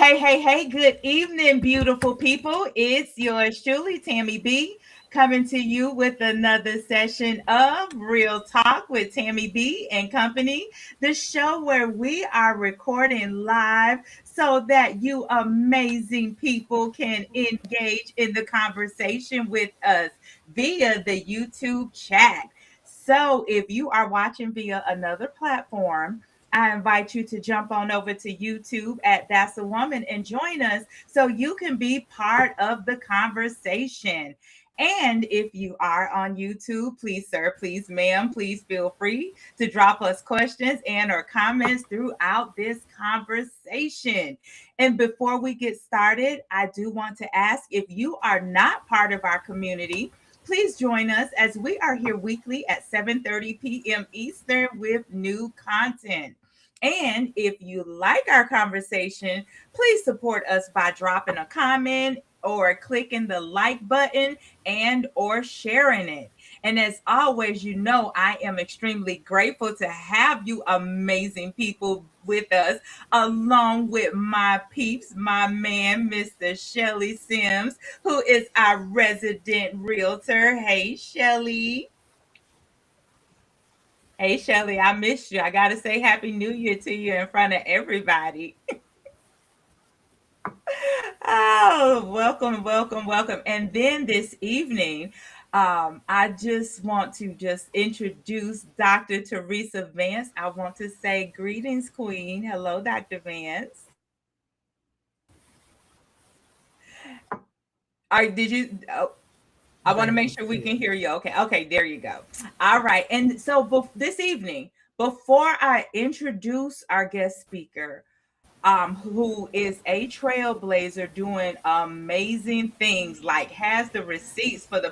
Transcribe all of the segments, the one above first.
Hey, good evening, beautiful people. It's yours truly, Tammy B, coming to you with another session of Real Talk with Tammy B and Company, the show where we are recording live so that you amazing people can engage in the conversation with us via the YouTube chat. So if you are watching via another platform, I invite you to jump on over to YouTube at thassawoman and join us so you can be part of the conversation. And if you are on YouTube, please, sir, please, ma'am, please feel free to drop us questions and or comments throughout this conversation. And before we get started, I do want to ask if you are not part of our community, please join us as we are here weekly at 7:30 p.m. Eastern with new content. And if you like our conversation, please support us by dropping a comment or clicking the like button and or sharing it. And as always, I am extremely grateful to have you amazing people with us, along with my peeps, my man, Mr. Shelly Sims, who is our resident realtor. Hey, Shelly. Hey, Shelly, I missed you. I got to say Happy New Year to you in front of everybody. Oh, welcome. And then this evening, I just want to just introduce Dr. Teresa Vance. I want to say greetings, Queen. Hello, Dr. Vance. Did you? Oh, I want to make sure we can hear you. Okay, there you go. All right. And so this evening, before I introduce our guest speaker, who is a trailblazer doing amazing things, like has the receipts for the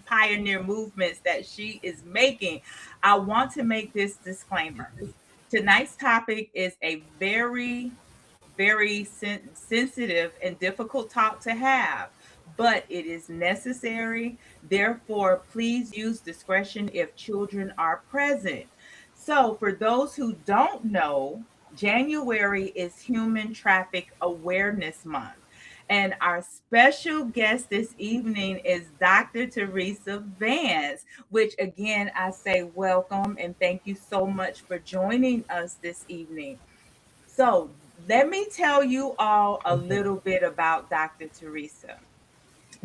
pioneer movements that she is making, I want to make this disclaimer. Tonight's topic is a very sensitive and difficult talk to have, but it is necessary. Therefore, please use discretion if children are present. So, for those who don't know, January is Human Traffic Awareness Month. And our special guest this evening is Dr. Teresa Vance, which again, I say welcome and thank you so much for joining us this evening. So, let me tell you all a little bit about Dr. Teresa.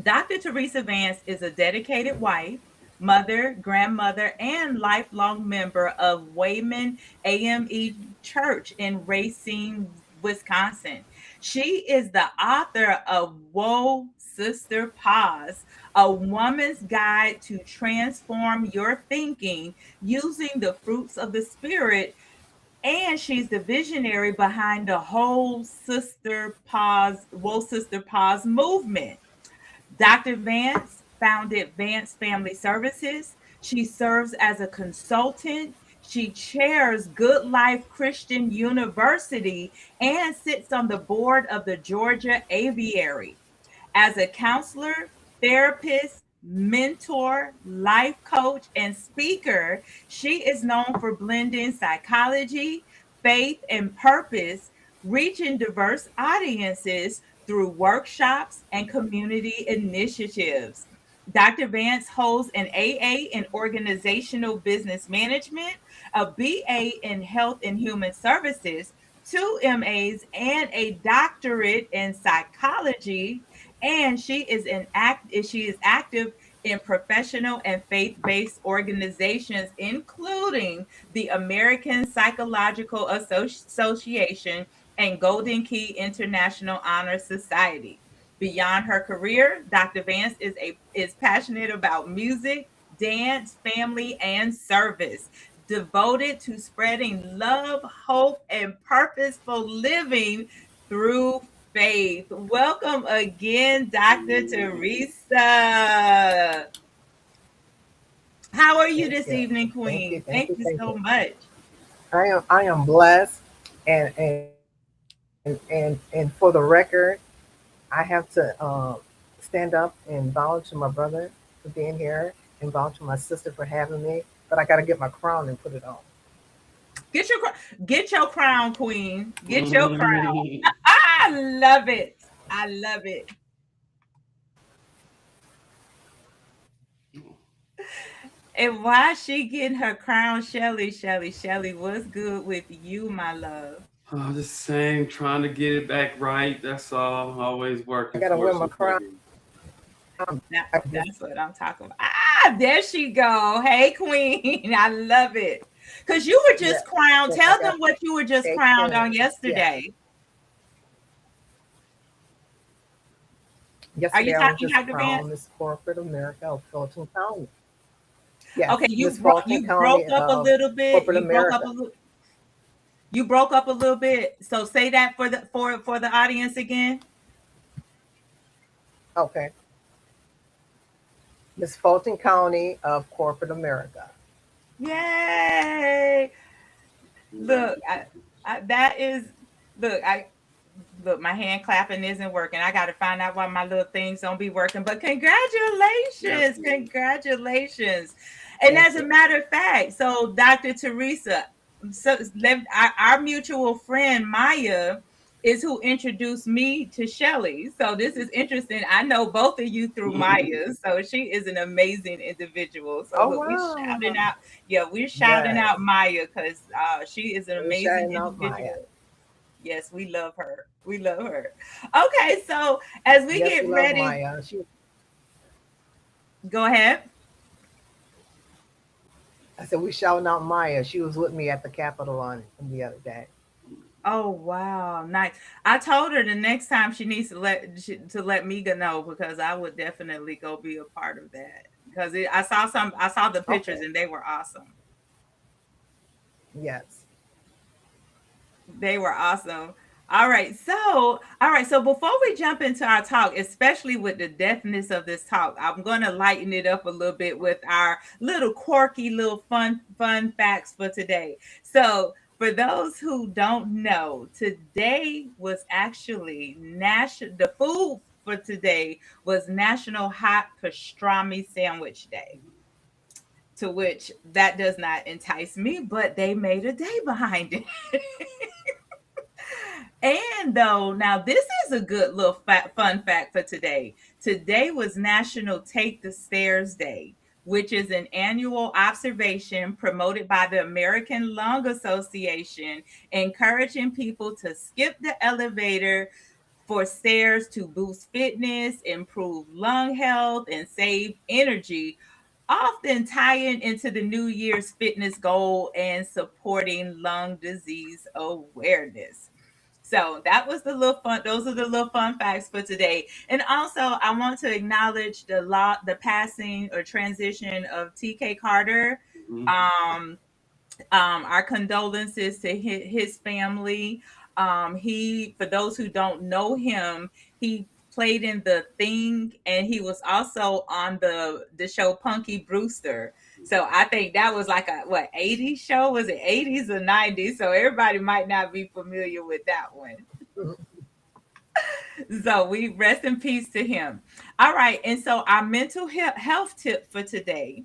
Dr. Teresa Vance is a dedicated wife, mother, grandmother, and lifelong member of Wayman AME Church in Racine, Wisconsin. She is the author of Whoa Sister Pause, a woman's guide to transform your thinking using the fruits of the spirit, and she's the visionary behind the Whoa Sister Pause movement. Dr. Vance founded Vance Family Services. She serves as a consultant. She chairs Good Life Christian University and sits on the board of the Georgia Aviary. As a counselor, therapist, mentor, life coach, and speaker, she is known for blending psychology, faith, and purpose, reaching diverse audiences through workshops and community initiatives. Dr. Vance holds an AA in organizational business management, a BA in health and human services, two MAs, and a doctorate in psychology. And she is active in professional and faith-based organizations, including the American Psychological Association and Golden Key International Honor Society. Beyond her career, Dr. Vance is passionate about music, dance, family, and service, devoted to spreading love, hope, and purposeful living through faith. Welcome again, Dr. Teresa. How are you Thank this you. evening, Thank you. Queen? Thank Thank you. you Thank so you. much. I am blessed and for the record, I have to stand up and bow to my brother for being here and bow to my sister for having me. But I gotta get my crown and put it on. Get your crown, Queen. Get your crown. love it. I love it. And why she getting her crown, Shelly? Shelly, Shelly, what's good with you, my love? Oh, the same, trying to get it back right. That's all. Always working I gotta wear towards my crown. improving. That, I just that's what I'm talking about. Ah, there she go. Hey, Queen. I love it. Because you were yeah. just crowned. So I Tell them got what you were just a crowned on queen. Yeah. yesterday. Are you Yesterday I was talking, just Dr. crowned Vance? Miss Corporate America of Fulton County. Yes, Okay, Miss Fulton you broke County up a of little bit. Corporate You broke up America. a little. You broke up a little bit. So say that for the audience again. Okay. Miss Fulton County of Corporate America. Yay! Look, that is look. I look. My hand clapping isn't working. I got to find out why my little things don't be working. But congratulations, Definitely. congratulations! And Thank as a you. matter of fact, so Dr. Teresa, so our mutual friend Maya is who introduced me to Shelly. So this is interesting. I know both of you through Maya. So she is an amazing individual. So Oh look, we're shouting wow. out. Yeah, we're shouting Yes. out Maya because she is an We're amazing shouting out Maya. individual. Yes, we love her. We love her. Okay, so as we Yes, we get love ready, Maya. She go ahead. I said we shouting out Maya. She was with me at the Capitol on the other day. Oh wow, nice. I told her the next time she needs to let me know because I would definitely go be a part of that because I saw the Okay. pictures and they were awesome. Yes. They were awesome. All right. So before we jump into our talk, especially with the depthness of this talk, I'm going to lighten it up a little bit with our little quirky, little fun facts for today. So, for those who don't know, today was actually national. The food for today was National Hot Pastrami Sandwich Day. To which that does not entice me, but they made a day behind it. And though, now this is a good little fun fact for today. Today was National Take the Stairs Day, which is an annual observation promoted by the American Lung Association, encouraging people to skip the elevator for stairs to boost fitness, improve lung health, and save energy, often tying into the New Year's fitness goal and supporting lung disease awareness. So that was the little fun. Those are the little fun facts for today. And also, I want to acknowledge the passing or transition of T.K. Carter. Mhm. Um, our condolences to his family. He, for those who don't know him, he played in The Thing, and he was also on the show Punky Brewster. So I think that was like a what 80s show? Was it 80s or 90s? So everybody might not be familiar with that one. So we rest in peace to him. All right. And so our mental health tip for today,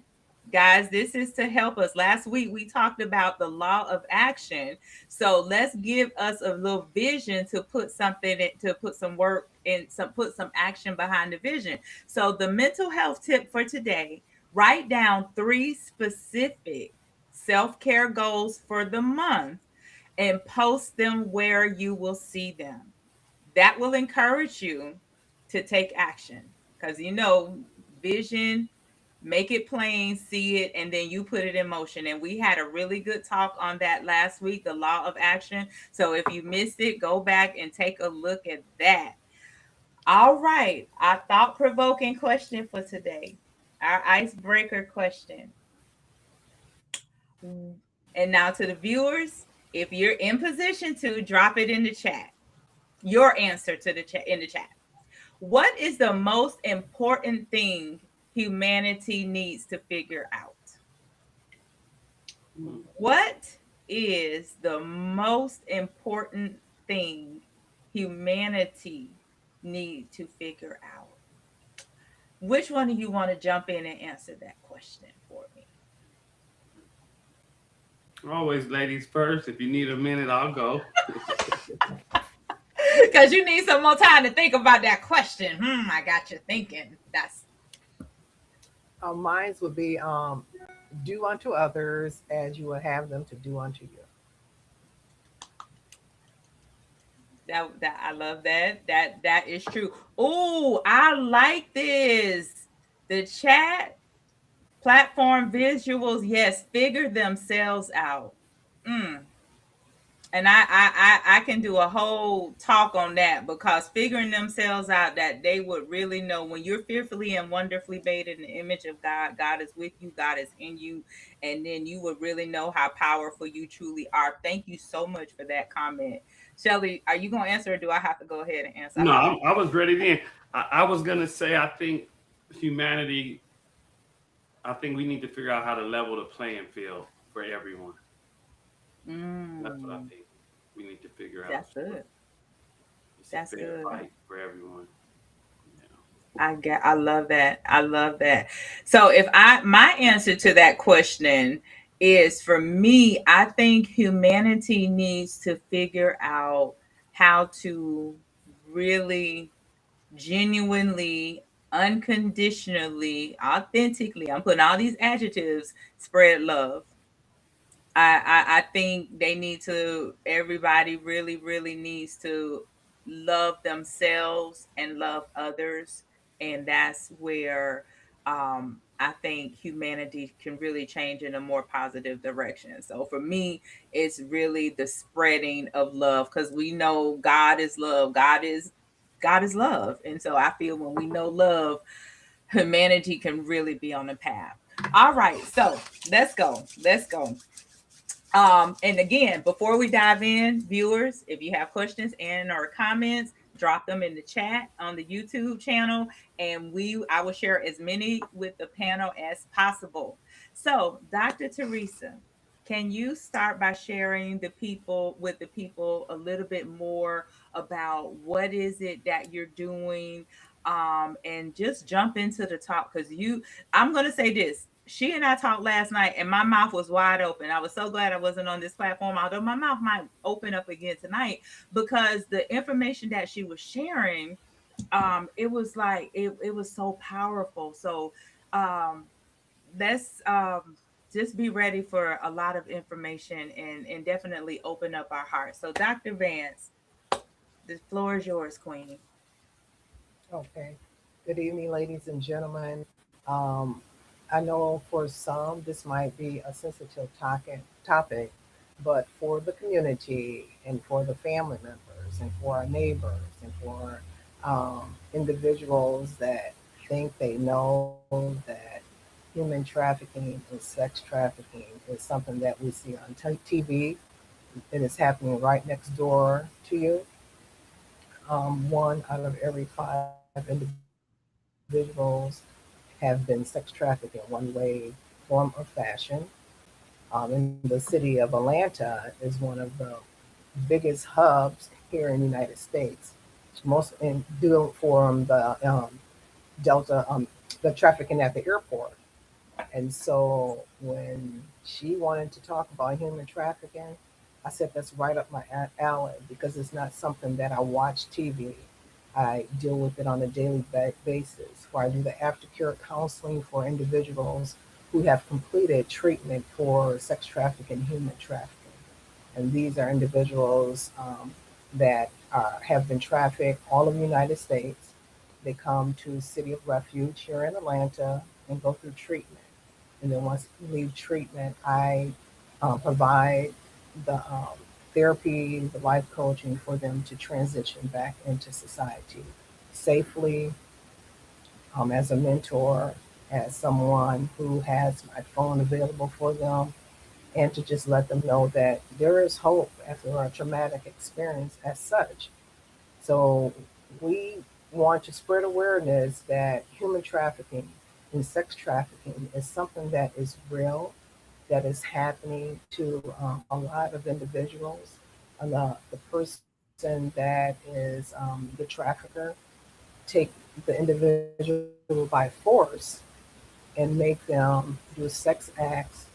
guys, this is to help us. Last week we talked about the law of action. So let's give us a little vision to put something in, to put some work in, some put some action behind the vision. So the mental health tip for today, write down 3 specific self-care goals for the month and post them where you will see them. That will encourage you to take action because vision, make it plain, see it, and then you put it in motion. And we had a really good talk on that last week, the law of action. So if you missed it, go back and take a look at that. All right, our thought provoking question for today, our icebreaker question. And now to the viewers, if you're in position to drop it in the chat, your answer to the chat in the chat. What is the most important thing humanity needs to figure out? What is the most important thing humanity need to figure out? Which one of you want to jump in and answer that question for me? Always ladies first. If you need a minute, I'll go. Because you need some more time to think about that question. I got you thinking. That's Mine would be do unto others as you would have them to do unto you. that I love that. That is true. Oh, I like this. The chat platform visuals, yes, figure themselves out. Mm. And I can do a whole talk on that, because figuring themselves out, that they would really know when you're fearfully and wonderfully made in the image of God. God is with you, God is in you, and then you would really know how powerful you truly are. Thank you so much for that comment. Shelly, are you gonna answer, or do I have to go ahead and answer? No, I was ready then. I was gonna say I think humanity. I think we need to figure out how to level the playing field for everyone. That's what I Mm, think we need to figure out. that's good. It's a That's fair good. fight for everyone. Yeah. I love that. I love that. So if I my answer to that question is, for me, I think humanity needs to figure out how to really genuinely, unconditionally, authentically, I'm putting all these adjectives, spread love. I think they need to, everybody really, really needs to love themselves and love others. And that's where I think humanity can really change in a more positive direction. So for me, it's really the spreading of love, because we know God is love. God is love. And so I feel when we know love, humanity can really be on the path. All right, so let's go. Let's go. And again, before we dive in, viewers, if you have questions and or comments, drop them in the chat on the YouTube channel, and I will share as many with the panel as possible. So, Dr. Teresa, can you start by sharing the people a little bit more about what is it that you're doing, and just jump into the talk, because I'm going to say this. She and I talked last night, and my mouth was wide open. I was so glad I wasn't on this platform, although my mouth might open up again tonight, because the information that she was sharing, it was like it was so powerful. So um, let's just be ready for a lot of information, and definitely open up our hearts. So, Dr. Vance, the floor is yours, Queen. Okay. Good evening, ladies and gentlemen. Um, I know for some this might be a sensitive topic, but for the community and for the family members and for our neighbors and for individuals that think they know that human trafficking and sex trafficking is something that we see on TV. It is happening right next door to you. One out of every five individuals have been sex trafficked in one way, form, or fashion. In the city of Atlanta is one of the biggest hubs here in the United States. Most in due for Delta, the trafficking at the airport. And so when she wanted to talk about human trafficking, I said that's right up my alley, because it's not something that I watch TV. I deal with it on a daily basis, where I do the aftercare counseling for individuals who have completed treatment for sex trafficking, human trafficking. And these are individuals that have been trafficked all of the United States. They come to City of Refuge here in Atlanta and go through treatment. And then once you leave treatment, I provide the therapy, the life coaching for them to transition back into society safely, as a mentor, as someone who has my phone available for them, and to just let them know that there is hope after a traumatic experience as such. So we want to spread awareness that human trafficking and sex trafficking is something that is real, that is happening to a lot of individuals. And the person that is the trafficker take the individual by force and make them do sex acts,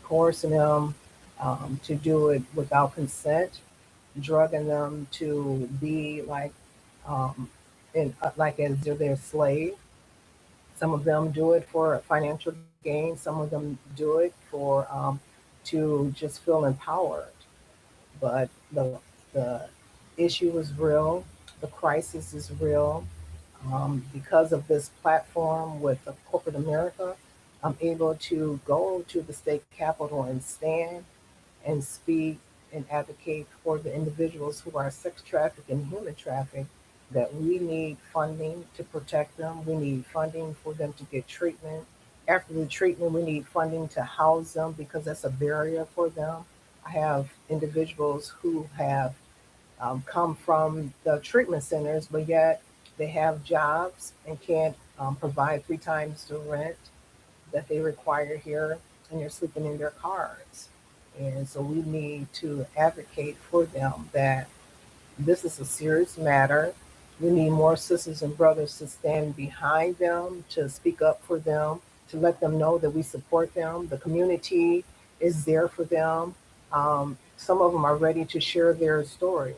coercing them to do it without consent, drugging them to be like, um, like as their slave. Some of them do it for financial gain. Some of them do it for to just feel empowered. But the issue is real. The crisis is real. Because of this platform with corporate America, I'm able to go to the state capitol and stand and speak and advocate for the individuals who are sex trafficked and human trafficked, that we need funding to protect them. We need funding for them to get treatment. After the treatment, we need funding to house them because that's a barrier for them. I have individuals who have come from the treatment centers, but yet they have jobs and can't provide 3 times the rent that they require here, and they're sleeping in their cars. And so we need to advocate for them that this is a serious matter. We need more sisters and brothers to stand behind them, to speak up for them, to let them know that we support them. The community is there for them. Some of them are ready to share their stories.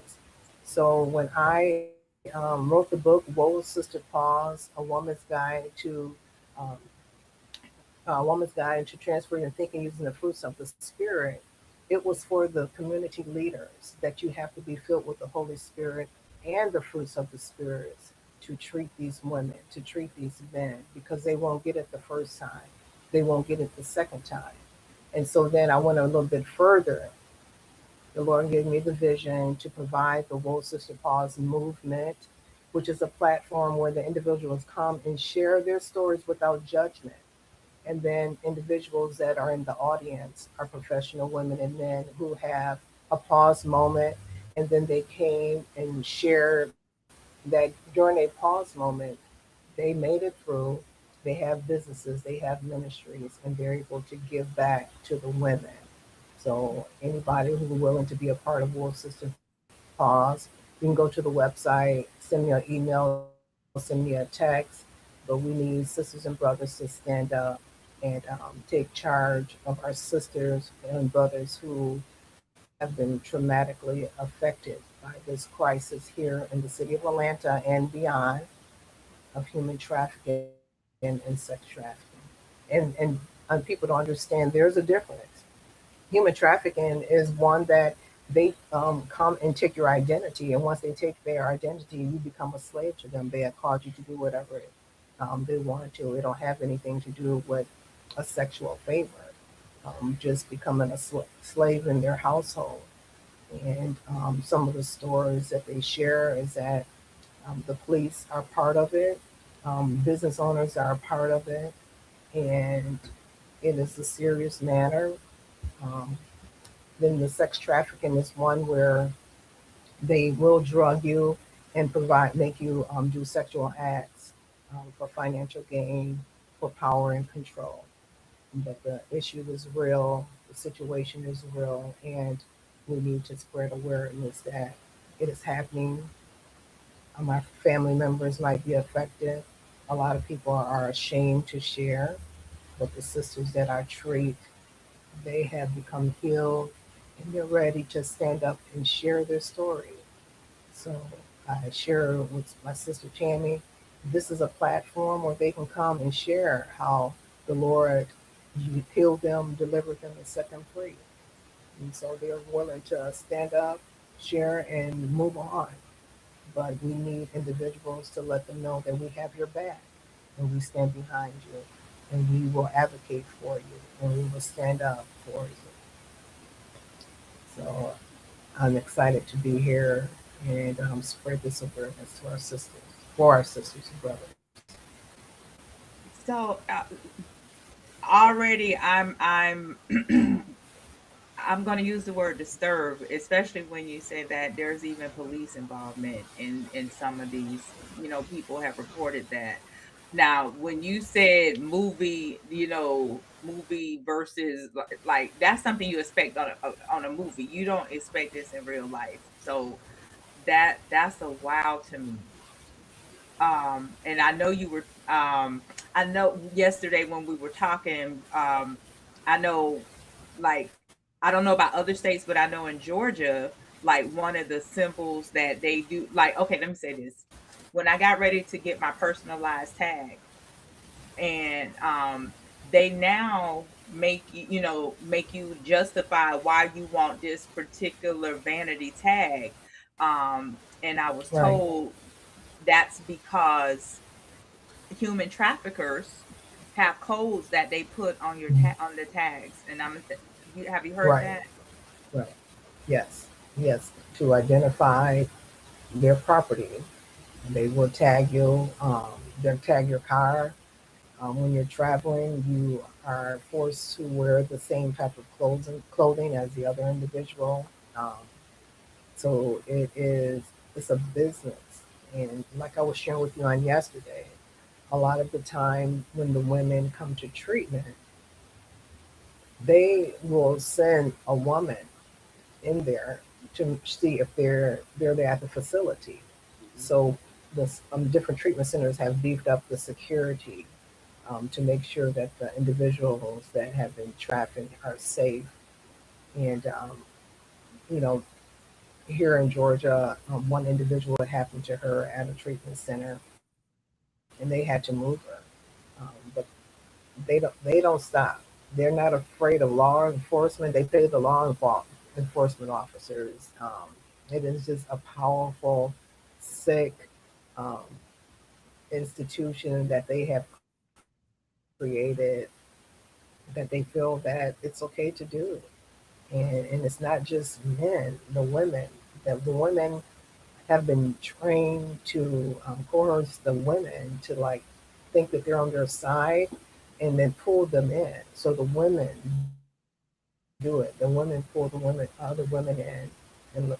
So when I wrote the book, Woe Sister Pause, um, a woman's guide to transferring and thinking using the fruits of the Spirit, it was for the community leaders that you have to be filled with the Holy Spirit and the fruits of the Spirit to treat these women, to treat these men, because they won't get it the first time. They won't get it the second time. And so then I went a little bit further. The Lord gave me the vision to provide the Woe Sister Pause movement, which is a platform where the individuals come and share their stories without judgment. And then individuals that are in the audience are professional women and men who have a pause moment, and then they came and shared that during a pause moment they made it through. They have businesses, they have ministries, and they're able to give back to the women. So anybody who's willing to be a part of Wolf Sister Pause, you can go to the website, send me an email, send me a text. But we need sisters and brothers to stand up and take charge of our sisters and brothers who have been traumatically affected by this crisis here in the city of Atlanta and beyond, of human trafficking and sex trafficking. And people don't understand there's a difference. Human trafficking is one that they come and take your identity, and once they take their identity, you become a slave to them. They have caused you to do whatever they want to. It don't have anything to do with a sexual favor. Just becoming a slave in their household. And some of the stories that they share is that the police are part of it, business owners are a part of it, and it is a serious matter. Um, then the sex trafficking is one where they will drug you and make you do sexual acts for financial gain, for power and control. But the issue is real, the situation is real, and we need to spread awareness that it is happening. My family members might be affected. A lot of people are ashamed to share, but the sisters that I treat, they have become healed and they're ready to stand up and share their story. So I share with my sister Tammy. This is a platform where they can come and share how the Lord healed them, delivered them, and set them free. And so they're willing to stand up, share, and move on. But we need individuals to let them know that we have your back and we stand behind you and we will advocate for you and we will stand up for you. So I'm excited to be here and spread this awareness to our sisters, for our sisters and brothers. So already I'm I'm going to use the word disturb, especially when you say that there's even police involvement in some of these. People have reported that. Now, when you said movie, movie versus like that's something you expect on a movie. You don't expect this in real life. So that's a wow to me. And I know you were I know yesterday when we were talking, I know, like, I don't know about other states, but I know in Georgia like one of the symbols that they do. Like, okay, let me say this. When I got ready to get my personalized tag, and they now make you, make you justify why you want this particular vanity tag. And I was Right. told that's because human traffickers have codes that they put on your on the tags. And have you heard Right. that? Right. Yes. Yes. To identify their property, they will tag you. They'll tag your car. When you're traveling, you are forced to wear the same type of clothing as the other individual. Um, so it's a business. And like I was sharing with you on yesterday, a lot of the time when the women come to treatment, they will send a woman in there to see if they're there at the facility. Mhm. So the different treatment centers have beefed up the security to make sure that the individuals that have been trafficked are safe. And you know, here in Georgia, one individual, it happened to her at a treatment center, and they had to move her. But they don't stop. They're not afraid of law enforcement. They pay the enforcement officers. It is just a powerful, sick um, institution that they have created, that they feel that it's okay to do. And it's not just men, the women. The women have been trained to coerce the women to like think that they're on their side and then pull them in. So the women do it. The women pull other women in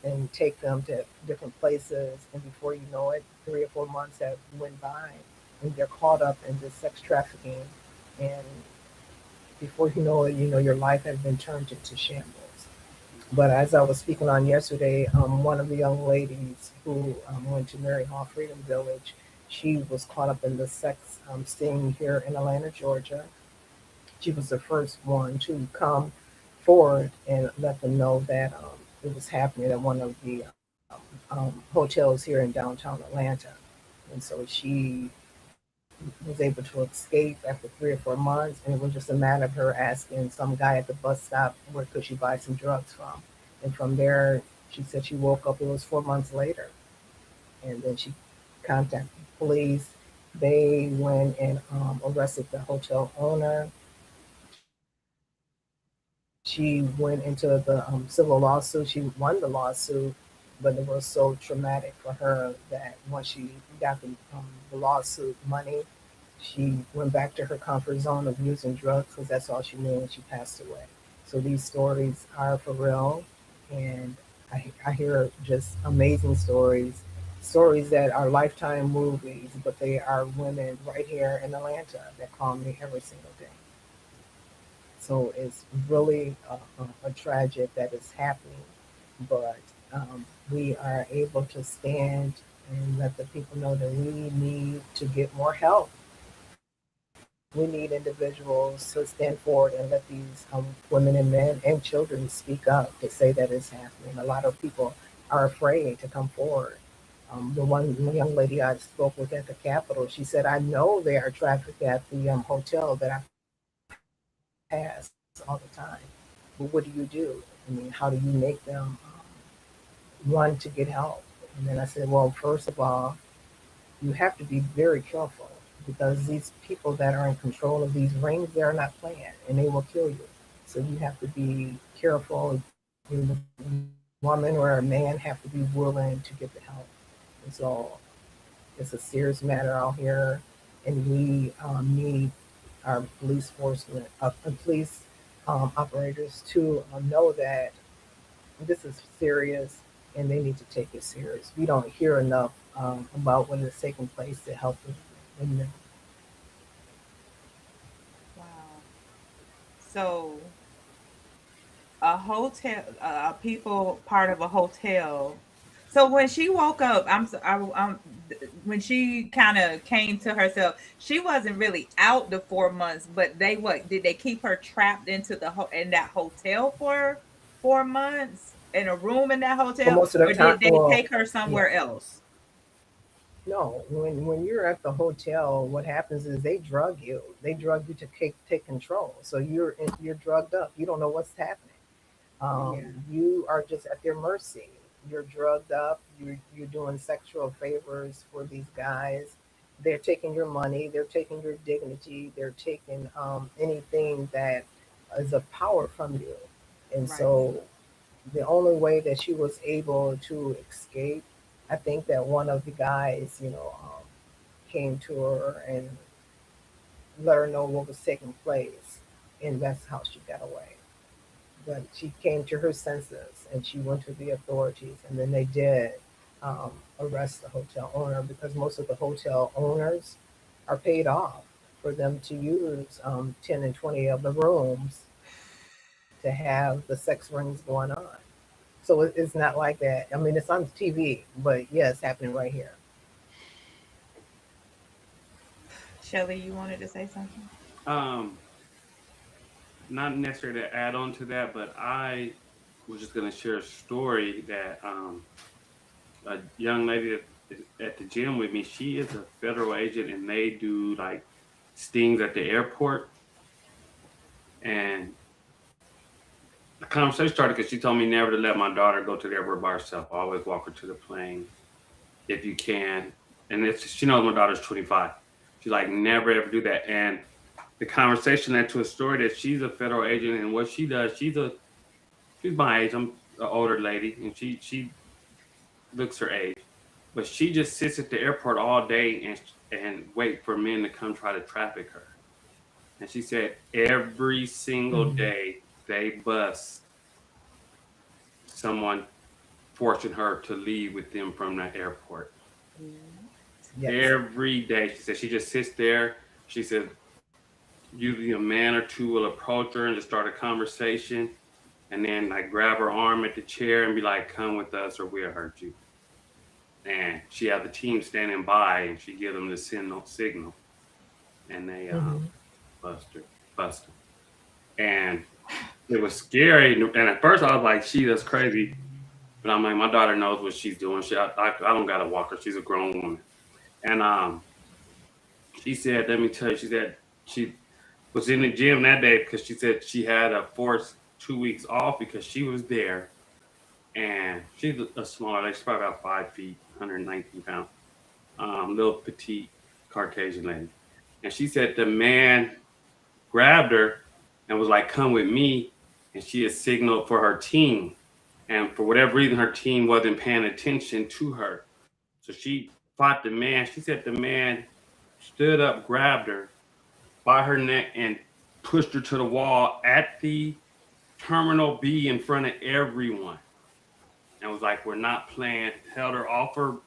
and take them to different places. And before you know it, 3 or 4 months have went by and they're caught up in this sex trafficking. And before you know your life has been turned into shambles. But as I was speaking on yesterday, one of the young ladies who went to Mary Hall Freedom Village, she was caught up in the sex sting here in Atlanta, Georgia. She was the first one to come forward and let them know that it was happening at one of the hotels here in downtown Atlanta. And so she was able to escape after 3 or 4 months, and it was just a matter of her asking some guy at the bus stop where could she buy some drugs from. And from there, she said she woke up, it was 4 months later. And then she contacted the police. They went and arrested the hotel owner. She went into the civil lawsuit. She won the lawsuit, but it was so traumatic for her that once she got the lawsuit money, she went back to her comfort zone of using drugs because that's all she knew, and she passed away. So these stories are for real, and I hear just amazing stories, stories that are lifetime movies, but they are women right here in Atlanta that call me every single day. So it's really a tragic that is happening, but we are able to stand and let the people know that we need to get more help. We need individuals to stand forward and let these women and men and children speak up to say that it's happening. A lot of people are afraid to come forward. The one young lady I spoke with at the Capitol, she said, "I know they are trafficked at the hotel that I pass all the time. But what do you do? I mean, how do you make them want to get help?" And then I said, "Well, first of all, you have to be very careful because these people that are in control of these rings, they're not playing and they will kill you. So you have to be careful. You, woman or a man have to be willing to get the help. And so it's a serious matter out here, and we need our police force, police operators to know that this is serious and they need to take it serious. We don't hear enough about what is taking place to help women. Wow. So a hotel, people part of a hotel. So when she woke up, when she kind of came to herself, she wasn't really out the 4 months, but they what did they keep her trapped into in that hotel for 4 months? in a room in that For hotel, most of the or time, did they well, take her yeah. somewhere else? No, when you're at the hotel, what happens is they drug you. They drug you to take control. So you're drugged up. You don't know what's happening. Yeah. You are just at their mercy. You're drugged up. You're doing sexual favors for these guys. They're taking your money. They're taking your dignity. They're taking anything that is of power from you. And Right. so the only way that she was able to escape, I think that one of the guys, came to her and let her know what was taking place, and that's how she got away. But she came to her senses and she went to the authorities, and then they did arrest the hotel owner because most of the hotel owners are paid off for them to use 10 and 20 of the rooms to have the sex rings going on. So it's not like that. I mean, it's on TV, but yeah, it's happening right here. Shelly, you wanted to say something? Um, Not necessarily to add on to that, but I was just going to share a story that a young lady that is at the gym with me, she is a federal agent and they do like stings at the airport. And the conversation started because she told me never to let my daughter go to the airport by herself. Always walk her to the plane if you can. And it's, she knows my daughter's 25. She's like, never ever do that. And the conversation led to a story that she's a federal agent and what she does, she's my age. I'm an older lady, and she looks her age, but she just sits at the airport all day and wait for men to come try to traffic her. And she said every single Mhm. day they bust someone forcing her to leave with them from the airport. Yes. Every day, she said she just sits there. She said usually a man or two will approach her and just start a conversation, and then like grab her arm at the chair and be like, "Come with us, or we'll hurt you." And she had the team standing by, and she give them the signal, and they Hmm. bust her, bust her. And it was scary. And at first, I was like, "She, that's crazy." But I'm like, my daughter knows what she's doing. I don't gotta walk her. She's a grown woman. And she said, let me tell you, she said she was in the gym that day because she said she had a forced 2 weeks off because she was there. And she's a smaller, like she's probably about 5 feet, 119 pounds, little petite Caucasian lady. And she said the man grabbed her and was like, "Come with me." And she had signaled for her team. And for whatever reason, her team wasn't paying attention to her. So she fought the man. She said the man stood up, grabbed her by her neck, and pushed her to the wall at the Terminal B in front of everyone. And was like, "We're not playing." Held her off her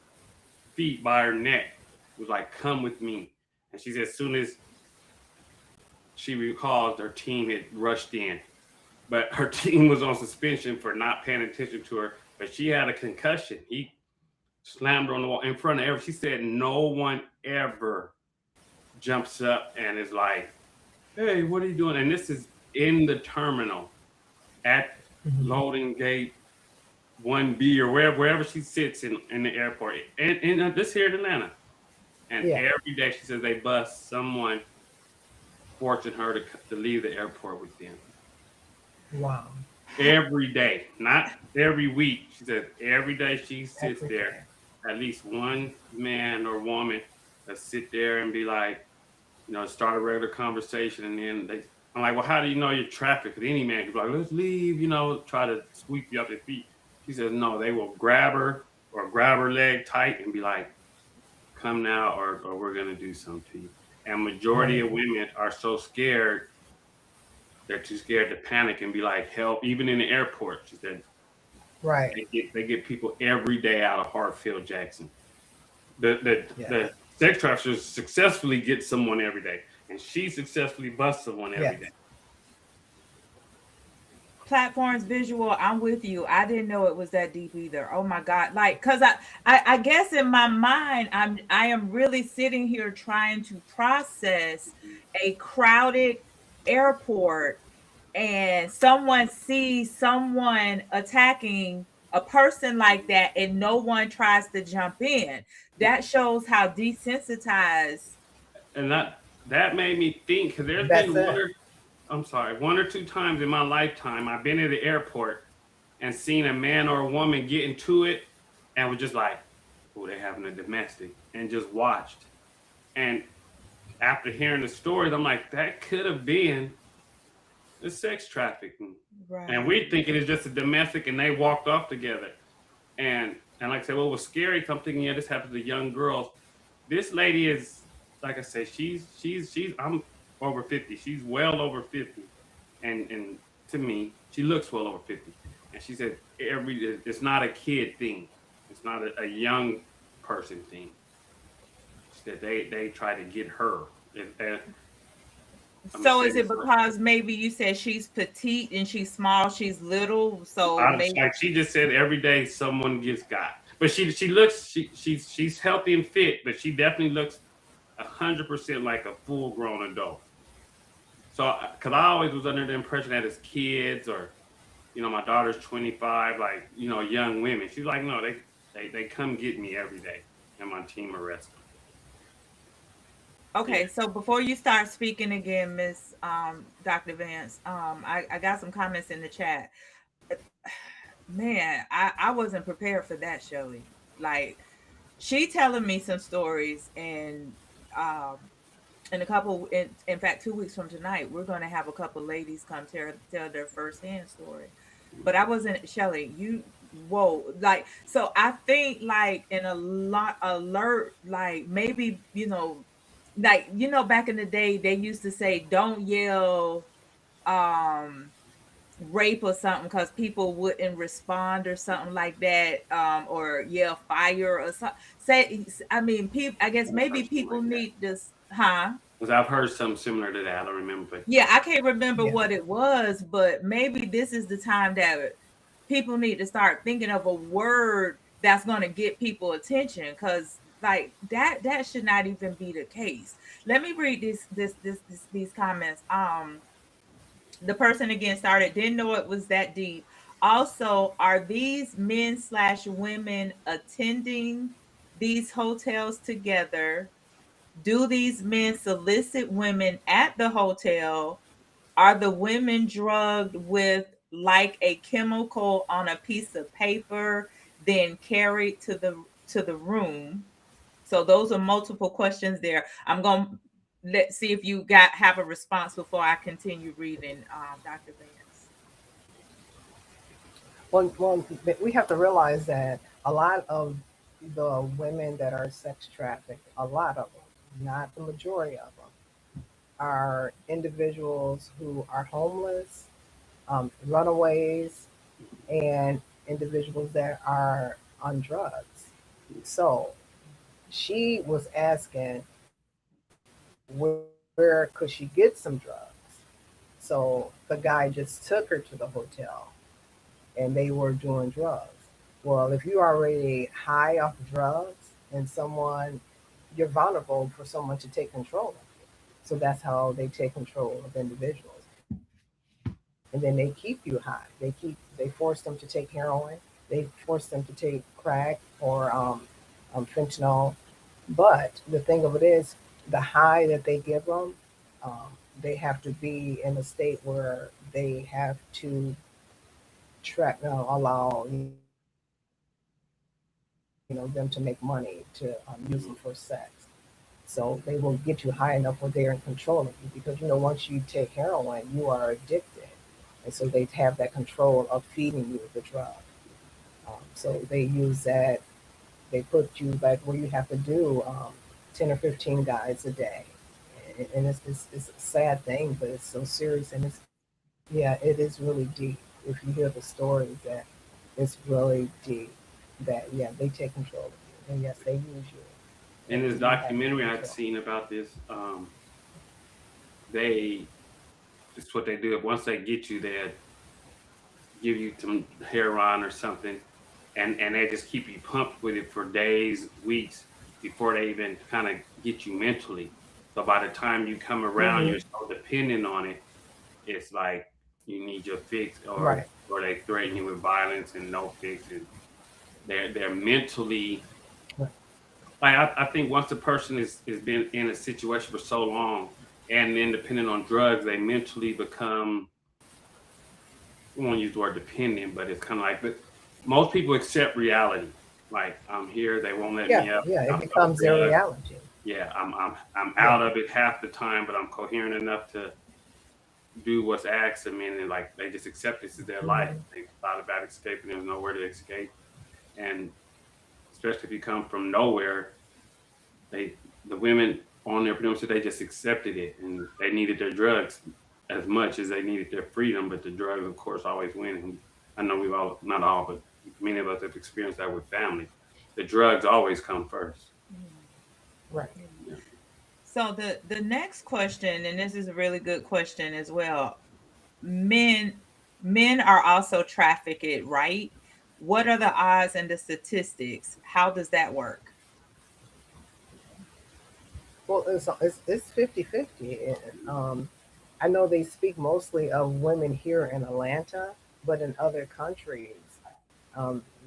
feet by her neck. Was like, "Come with me." And she said, as soon as she recalls, her team had rushed in, but her team was on suspension for not paying attention to her. But she had a concussion. He slammed her on the wall in front of everyone. She said no one ever jumps up and is like, "Hey, what are you doing?" And this is in the terminal at Hmm. loading gate 1B or wherever she sits in the airport. And this here in Atlanta. And Yeah. every day she says they bust someone forcing her to leave the airport with them. Wow. Every day, not every week. She says every day she sits Every there, day. at least one man or woman that sit there and be like, start a regular conversation. And then I'm like, well, how do you know you're trafficked? Because any man could be like, let's leave, try to sweep you off your feet. She says, no, they will grab her or grab her leg tight and be like, come now, or we're going to do something to you. And majority Right. of women are so scared, they're too scared to panic and be like, help, even in the airport. She said, Right. they get people every day out of Hartfield, Jackson. The Yes. sex traffickers successfully get someone every day, and she successfully busts someone every day. Yes. Platforms visual, I'm with you. I didn't know it was that deep either. Oh my god. Like, because I guess in my mind I am really sitting here trying to process a crowded airport and someone sees someone attacking a person like that and no one tries to jump in, that shows how desensitized. And that made me think, because there's That's been it. one or two times in my lifetime I've been at the airport and seen a man or a woman get into it and was just like, oh, they having a domestic, and just watched. And after hearing the stories, I'm like, that could have been the sex trafficking. And Right. we thinking it's just a domestic and they walked off together. And like I said, what was scary, I'm thinking, yeah, this happens to young girls. This lady is, like I said, she's I'm over 50. She's well over 50. And to me, she looks well over 50. And she said it's not a kid thing. It's not a young person thing. She said they try to get her. And I'm gonna So say is it this first. because maybe you said she's petite and she's small, she's little, so maybe. Like she just said, every day someone gets got. But she looks she's healthy and fit, but she definitely looks 100% like a full grown adult. So, because I always was under the impression that as kids, or my daughter's 25, like young women. She's like, no, they come get me every day, and my team arrest them. Yeah. Okay, so before you start speaking again, Miss Dr. Vance, I got some comments in the chat. Man, I wasn't prepared for that, Shirley. Like, she telling me some stories, and um in a couple, in fact 2 weeks from tonight, we're going to have a couple ladies come tell their firsthand story. But I wasn't, Shelly, you, whoa, like, so I think, like, in a lot alert, like, maybe, like, back in the day they used to say don't yell um rape or something because people wouldn't respond or something like that, or yell fire or something. Say, I mean, people, I guess I've maybe heard something people like that. need this, huh? Because I've heard something similar to that. I don't remember. Yeah, I can't remember Yeah. what it was, but maybe this is the time that people need to start thinking of a word that's going to get people attention, because like that should not even be the case. Let me read these comments. The person again started, didn't know it was that deep. Also, are these men slash women attending these hotels together? Do these men solicit women at the hotel? Are the women drugged with like a chemical on a piece of paper, then carried to the room? So those are multiple questions there. I'm going to let's see if you got have a response before I continue reading, Dr. Vance. Well, we have to realize that a lot of the women that are sex trafficked, a lot of them, not the majority of them, are individuals who are homeless, runaways, and individuals that are on drugs. So she was asking where could she get some drugs. So the guy just took her to the hotel and they were doing drugs. Well, if you're already high off drugs and you're vulnerable for someone to take control of you. So that's how they take control of individuals. And then they keep you high. They force them to take heroin. They force them to take crack or fentanyl. But the thing of it is, the high that they give them, they have to be in a state where they have to allow them to make money to use them for sex. So they will get you high enough where they're in control of you because once you take heroin, you are addicted, and so they have that control of feeding you the drug. So they use that. They put you like where you have to do 10 or 15 guys a day, and it's a sad thing, but it's so serious, and yeah, it is really deep. If you hear the stories, that it's really deep. That yeah, they take control of you, and yes, they use you In this until you have no documentary I'd control. seen about this, they it's what they do. Once they get you, they give you some heroin or something, and they just keep you pumped with it for days, weeks before they even kind of get you mentally. So by the time you come around, Hmm. you're so dependent on it. It's like you need your fix, Right. or they threaten you with violence and no fix, and they're mentally, like, I think once the person is been in a situation for so long, and then depending on drugs, they mentally become, I won't use the word dependent, but it's kind of like, but most people accept reality. Like, I'm here, they won't let Yeah, me up. yeah, it I'm so becomes their good. reality. Yeah, I'm Yeah. out of it half the time, but I'm coherent enough to do what's asked of me, and then, like, they just accept this as their life. Hmm. They thought about escaping, there's nowhere to escape, and especially if you come from nowhere, they the women on there pretty much, they just accepted it, and they needed their drugs as much as they needed their freedom, but the drugs, of course, always win. And I know we've all, not all, but many of us have experienced that with family. The drugs always come first. Right. Yeah. So the next question, and this is a really good question as well. Men men are also trafficked, right? What are the odds and the statistics? How does that work? Well, it's 50-50. I know they speak mostly of women here in Atlanta, but in other countries,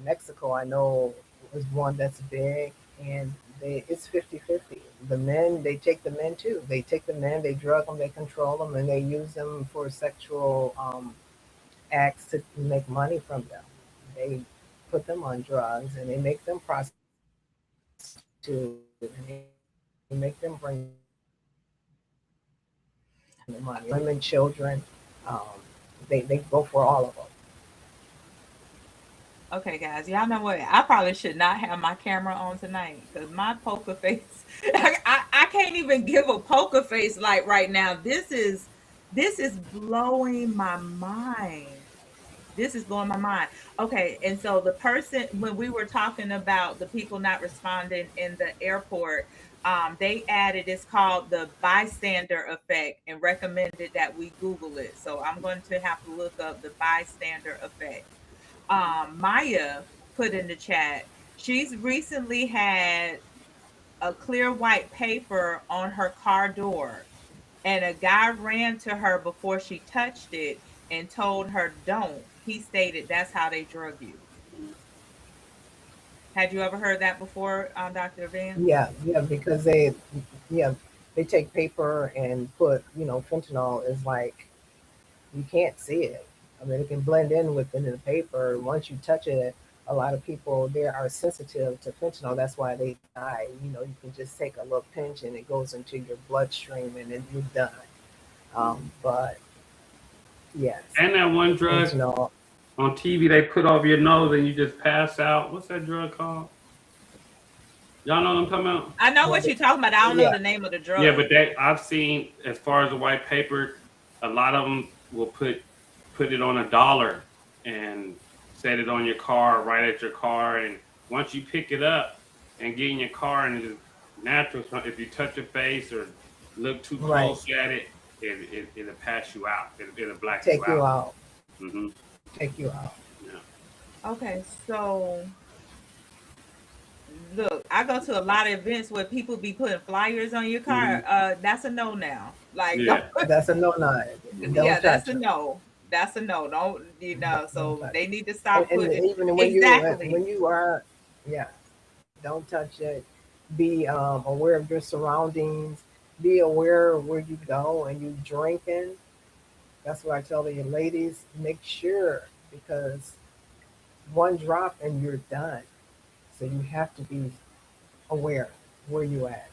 Mexico, I know, is one that's big, and it's 50-50. The men, they take the men too. They take the men, they drug them, they control them, and they use them for sexual acts to make money from them. They put them on drugs, and they make them prostitute, and they make them bring the money. Women, children, um, they go for all of them. Okay, guys, y'all know what? I probably should not have my camera on tonight because my poker face, I can't even give a poker face like right now. This is blowing my mind. This is blowing my mind. Okay, and so the person, when we were talking about the people not responding in the airport, they added, it's called the bystander effect, and recommended that we Google it. So I'm going to have to look up the bystander effect. Maya put in the chat, she's recently had a clear white paper on her car door, and a guy ran to her before she touched it and told her don't. He stated that's how they drug you. Had you ever heard that before, Dr. Vance? Yeah, yeah, because yeah, they take paper and put, fentanyl is like, you can't see it. I mean, it can blend in within the paper. Once you touch it, a lot of people there are sensitive to fentanyl. That's why they die. You can just take a little pinch and it goes into your bloodstream and then you're done. But yes, And that one drug fentanyl. on TV they put over your nose and you just pass out. What's that drug called? Y'all know what I'm talking about? I know Well, what you're talking about. I don't know yeah, the name of the Yeah, drug. but I've seen, as far as the white paper, a lot of them will put it on $1 and set it on your car, right at your car, and once you pick it up and get in your car, and it is natural. So if you touch your face or look too right. close at it, it'll pass you out. It'll black you Take you out. out. Hmm. Take you out. Yeah. Okay, so look, I go to a lot of events where people be putting flyers on your car. Hmm. That's a no now. Like, don't, Yeah. That's a no. yeah, Don't that's touch a them. no. That's a no. Don't Don't So touch they it. need to And, stop and putting even exactly. when you are, yeah, don't touch it. Be aware of your surroundings. Be aware of where you go and you drinking. That's what I tell the ladies. Make sure, because one drop and you're done. So you have to be aware where you at.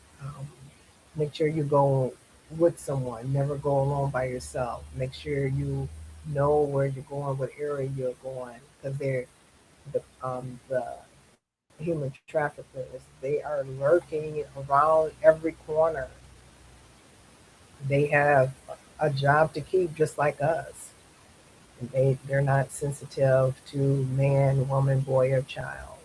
Make sure you go with someone. Never go alone by yourself. Make sure you know where you're going, what area you're going, because the human traffickers, they are lurking around every corner. They have a job to keep just like us. They're not sensitive to man, woman, boy, or child.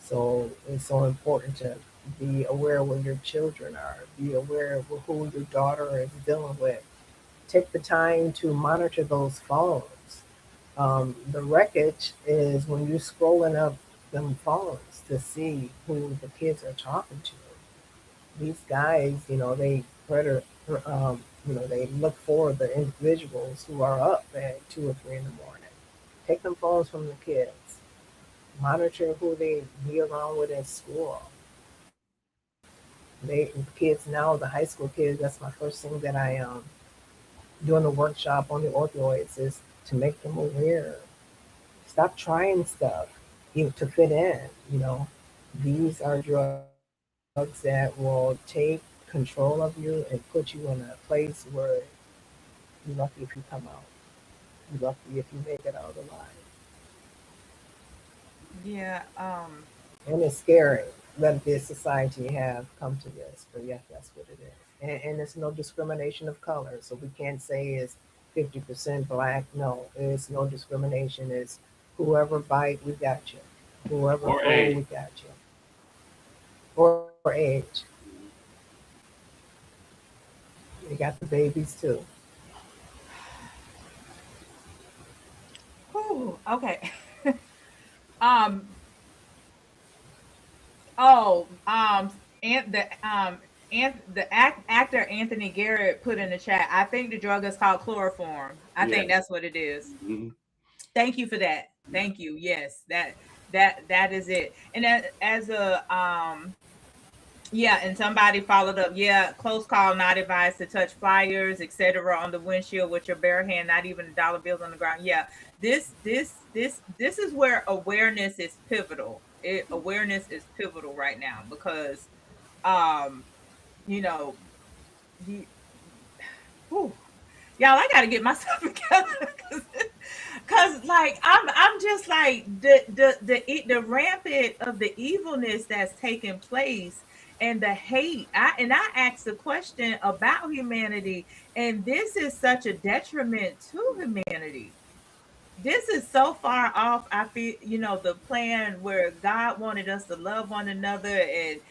So it's so important to be aware where your children are. Be aware of who your daughter is dealing with. Take the time to monitor those phones. The wreckage is when you're scrolling up them phones to see who the kids are talking to. These guys, predator, they look for the individuals who are up at 2 or 3 in the morning. Take them phones from the kids. Monitor who they be around with at school. Kids now, the high school kids. That's my first thing that I doing a workshop on the opioids is to make them aware. Stop trying stuff to fit in. These are drugs that will take control of you and put you in a place where you're lucky if you come out. You're lucky if you make it out alive. Yeah. And it's scary that this society have come to this, but yes, that's what it is. And it's no discrimination of color, so we can't say it's 50% black. No, it's no discrimination. It's whoever bite, we got you. Whoever Or fold, we age. got you. Or age. You got the babies too. Whew, okay. um. Oh. And the actor Anthony Garrett put in the chat. I think the drug is called chloroform. I think Yes. that's what it is. Mm-hmm. Thank you for that. Thank you. Yes, that is it. And as a yeah, and somebody followed up. Yeah, close call, not advised to touch flyers, etc. on the windshield with your bare hand, not even dollar bills on the ground. Yeah, this is where awareness is pivotal. Awareness is pivotal right now because um you know you, whew, y'all, I gotta get myself together because like I'm just like the rampant of the evilness that's taking place and the hate. I asked a question about humanity, and this is such a detriment to humanity. This is so far off. I feel, the plan where God wanted us to love one another and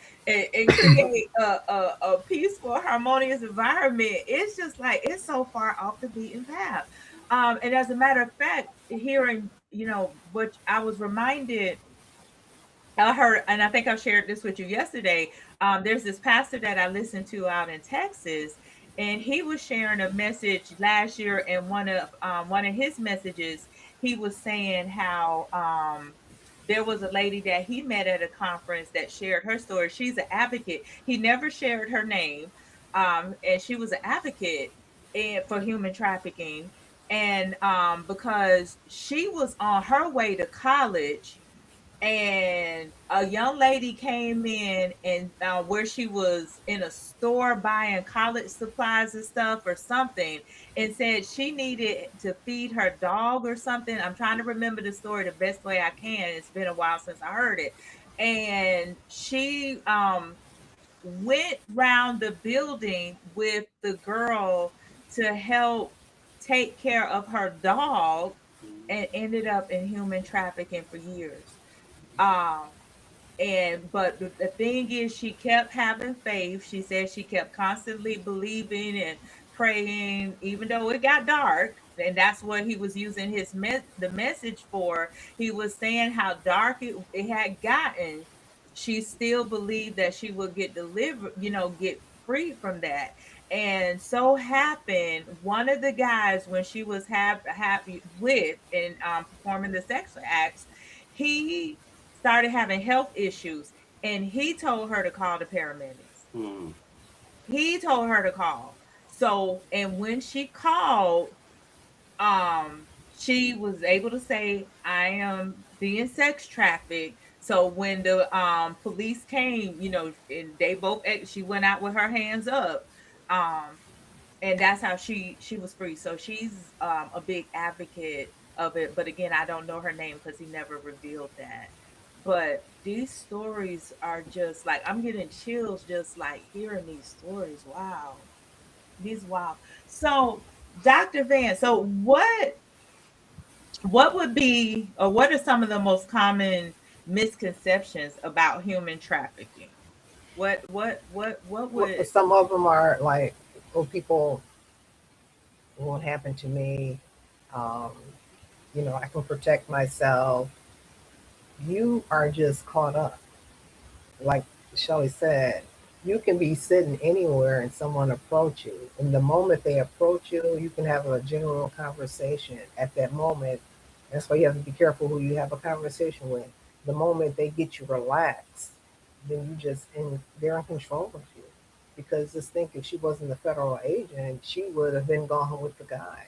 create a peaceful, harmonious environment. It's just like it's so far off the beaten path. And as a matter of fact, hearing, what I was reminded, I heard, and I think I shared this with you yesterday. There's this pastor that I listened to out in Texas, and he was sharing a message last year. And one of his messages, he was saying how there was a lady that he met at a conference that shared her story. She's an advocate. He never shared her name, and she was an advocate for human trafficking. And because she was on her way to college and a young lady came in and where she was in a store buying college supplies and stuff or something, and said she needed to feed her dog or something. I'm trying to remember the story the best way I can. It's been a while since I heard it. And she went round the building with the girl to help take care of her dog, and ended up in human trafficking for years. um and but the thing is, she kept having faith. She said she kept constantly believing and praying, even though it got dark. And that's what he was using the message for. He was saying how dark it had gotten. She still believed that she would get delivered, get free from that. And so happened, one of the guys, when she was happy with and performing the sexual acts, he started having health issues, and he told her to call the paramedics. Mm-hmm. He told her to call. So, and when she called, she was able to say, I am being sex trafficked. So when the police came, and they both, she went out with her hands up. Um and that's how she was free. So she's a big advocate of it. But again, I don't know her name because he never revealed that. But these stories are just like, I'm getting chills just like hearing these stories. Wow, these wow. So, Dr. Van, so what would be, or what are some of the most common misconceptions about human trafficking? What Well, would? some of them are like, oh, people, it won't happen to me. Um, I can protect myself. You are just caught up. Like Shelley said, you can be sitting anywhere and someone approach you. And the moment they approach you, you can have a general conversation at that moment. That's why you have to be careful who you have a conversation with. The moment they get you relaxed, then you just they're in control of you. Because just think, if she wasn't a federal agent, she would have been gone with the guy.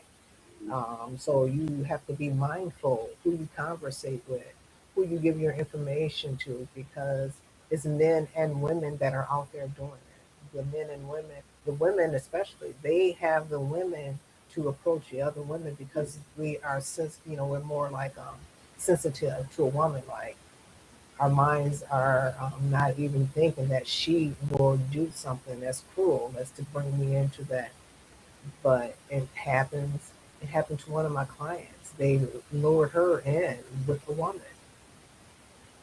So you have to be mindful who you conversate with, who you give your information to, because it's men and women that are out there doing it. The men and women, the women especially, they have the women to approach the other women because we are we're more like sensitive to a woman. Like our minds are not even thinking that she will do something that's cruel, that's to bring me into that. But it happens. It happened to one of my clients. They lured her in with a woman,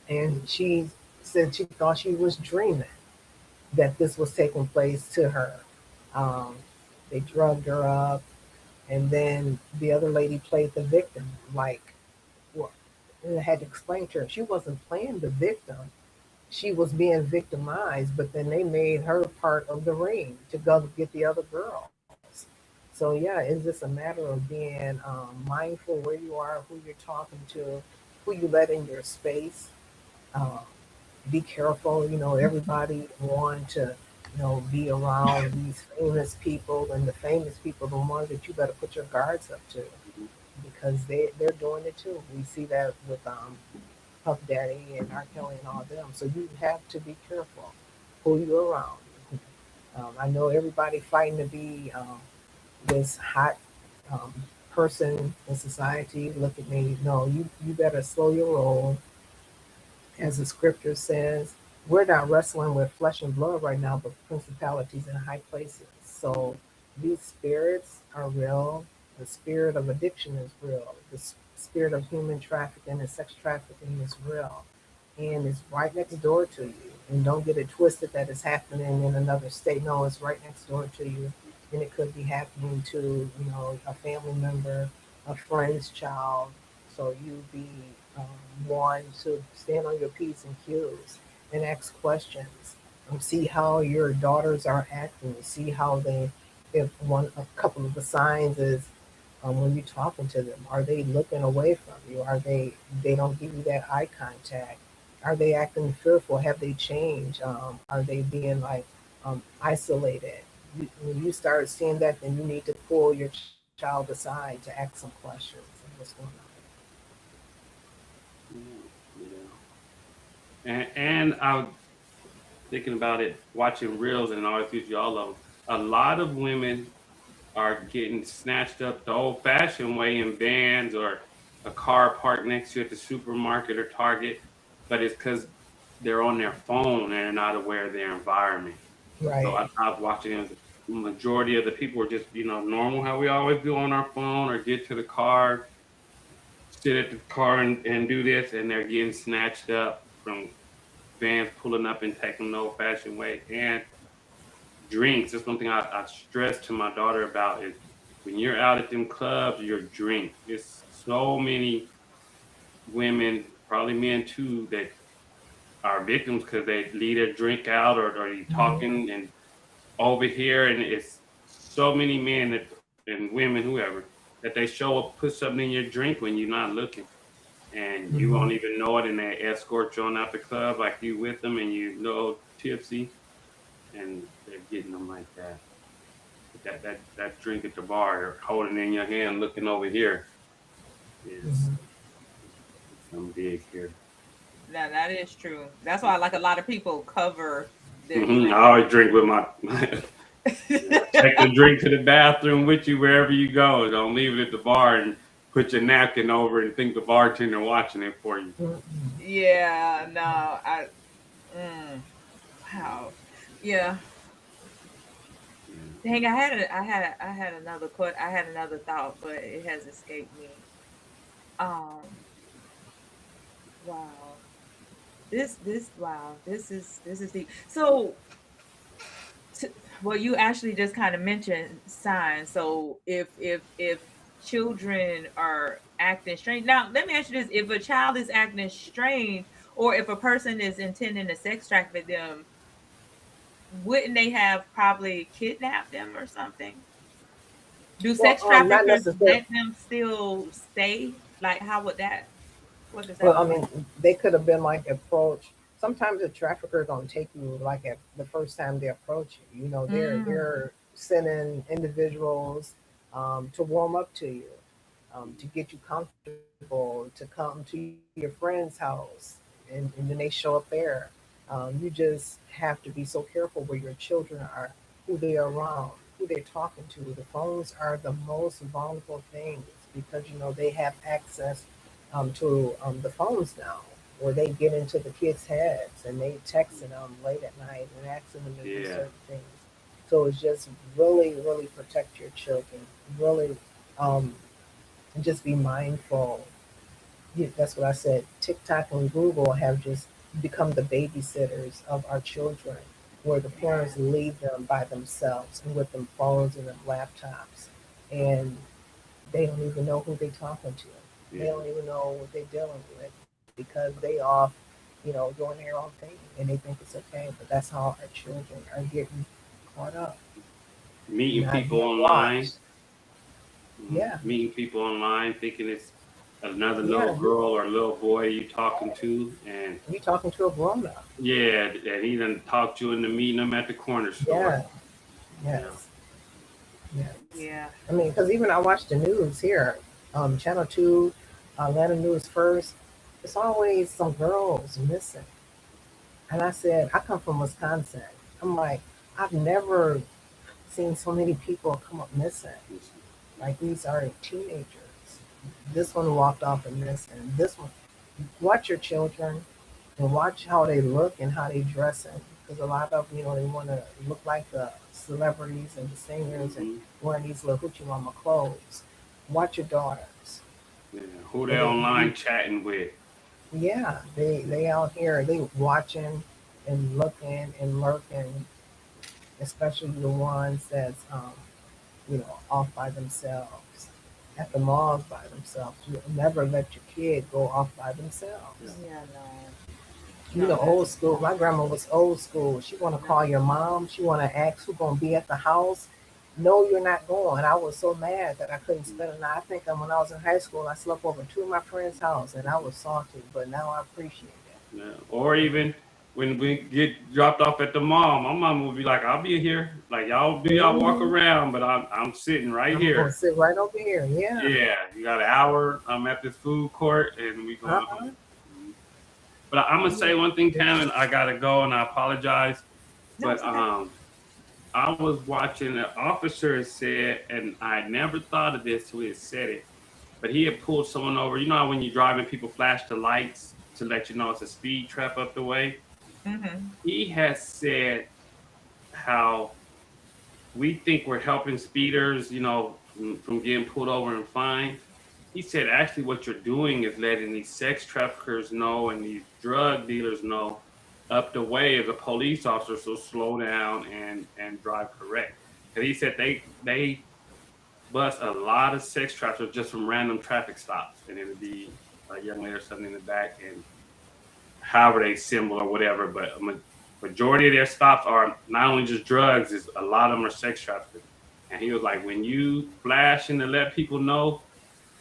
and she said she thought she was dreaming that this was taking place to her. Um, they drugged her up, and then the other lady played the victim. Like, well, and I had to explain to her she wasn't playing the victim. She was being victimized, but then they made her part of the ring to go get the other girls. So yeah, it's just a matter of being mindful where you are, who you're talking to, who you let in your space. Um, be careful. Everybody want to, be around these famous people, and the famous people, the ones that you better put your guards up to, because they're doing it too. We see that with Puff Daddy and R. Kelly and all them. So you have to be careful who you're around. I know everybody fighting to be this hot um, person in society. Look at me. No, you better slow your roll. As the scripture says, we're not wrestling with flesh and blood right now, but principalities in high places. So these spirits are real. The spirit of addiction is real. The spirit of human trafficking and sex trafficking is real. And it's right next door to you. And don't get it twisted that it's happening in another state. No, it's right next door to you. And it could be happening to, a family member, a friend's child. So you be um, one to stand on your P's and Q's and ask questions. See how your daughters are acting. See how if a couple of the signs is when you're talking to them, are they looking away from you? Are they don't give you that eye contact? Are they acting fearful? Have they changed? Are they being like isolated? When you start seeing that, then you need to pull your child aside to ask some questions of what's going on. Yeah. And I was thinking about it, watching reels, and I always teach you all of them. A lot of women are getting snatched up the old-fashioned way in vans or a car parked next to you at the supermarket or Target, but it's because they're on their phone and they're not aware of their environment. So Right. I was watching it. The majority of the people were just, normal how we always do on our phone, or get to the car, sit at the car and do this, and they're getting snatched up from vans pulling up and taking the old-fashioned way. And drinks. That's one thing I stress to my daughter about is when you're out at them clubs, your drink. There's so many women, probably men too, that are victims because they leave their drink out, or they Mhm. talking and over here, and it's so many men and women, whoever, that they show up, put something in your drink when you're not looking. And you won't Mhm. even know it, and they escort you on out the club like you with them, and tipsy, and they're getting them like that. That drink at the bar, holding in your hand, looking over here, is Mhm. some big here. Now that is true. That's why like a lot of people cover their I drink. always drink with my. Take the drink to the bathroom with you wherever you go. Don't leave it at the bar and put your napkin over and think the bartender watching it for you. Mhm. Yeah, no, mm, wow. Yeah. Yeah. Dang, I had another I had another thought, but it has escaped me. Um, wow. Wow, this is deep. So, t well, you actually just kind of mentioned signs. So, if children are acting strange, now let me ask you this: if a child is acting strange, or if a person is intending to sex traffic them, wouldn't they have probably kidnapped them or something? Do Well, sex not traffickers necessarily. let them still stay? Like, how would that? What does that Well, I look like? mean, they could have been like approached. Sometimes the trafficker don't take you like at the first time they approach you. You know, Mm, they're sending individuals to warm up to you, to get you comfortable, to come to your friend's house, and then they show up there. You just have to be so careful where your children are, who they're around, who they're talking to. The phones are the most vulnerable things because they have access to the phones now, where they get into the kids' heads and they texting them late at night and asking them to do Yeah. certain things. So it's just really, really protect your children. Really, um, just be mindful. That's what I said. TikTok and Google have just become the babysitters of our children, where the yeah, parents leave them by themselves and with them phones and them laptops, and they don't even know who they're talking to. They Yeah. don't even know what they're dealing with because they off, doing their own thing and they think it's okay. But that's how our children are getting caught up, Meeting not people being online. watched. Yeah, Meeting people online, thinking it's another little yeah. girl or little boy you talking to, and You talking to a grown up. yeah, and he done talked you into meeting them at the corner store. Yeah, You know, yes, yes. yeah. I mean, because even I watch the news here, Channel 2, Atlanta News First, it's always some girls missing. And I said, I come from Wisconsin. I'm like, I've never seen so many people come up missing. Like these are teenagers. This one walked off and missing. This one, watch your children and watch how they look and how they dressing. Because a lot of them, they want to look like the celebrities and the singers and hmm wearing these little hoochie mama clothes. Watch your daughters. yeah. Who they And online chatting with? yeah, they out here, they watching and looking and lurking, especially the ones that's off by themselves, at the malls by themselves. You never let your kid go off by Yeah. themselves. Yeah, no, no, Old that's school. My grandma was old school. She want to no. call your mom. She want to ask who gonna be at the house. No, you're not going. I was so mad that I couldn't spend a night. I think when I was in high school, I slept over two of my friends' house, and I was salty. But now I appreciate it. Yeah. Or even when we get dropped off at the mall, my mom would be like, "I'll be here. Like y'all do y'all walk Hmm. around, but I'm sitting right I'm gonna here. sit right over here. Yeah. Yeah, you got an hour. I'm at this food court, and we going Uh-huh. home." But I'm gonna say Yeah. one thing, Tam, and I gotta go, and I apologize. No, But it's okay. I was watching an officer said, and I never thought of this till he had said it, but he had pulled someone over. You know how when you're driving, people flash the lights to let you know it's a speed trap up the way. Mm-hmm. He has said how we think we're helping speeders, from getting pulled over and fined. He said, actually, what you're doing is letting these sex traffickers know and these drug dealers know up the way as a police officer, so slow down and drive correct. And he said they bust a lot of sex traffickers just from random traffic stops, and it'd be a young lady or something in the back, and however they symbol or whatever, but majority of their stops are not only just drugs, is a lot of them are sex traffickers. And he was like, when you flash and to let people know,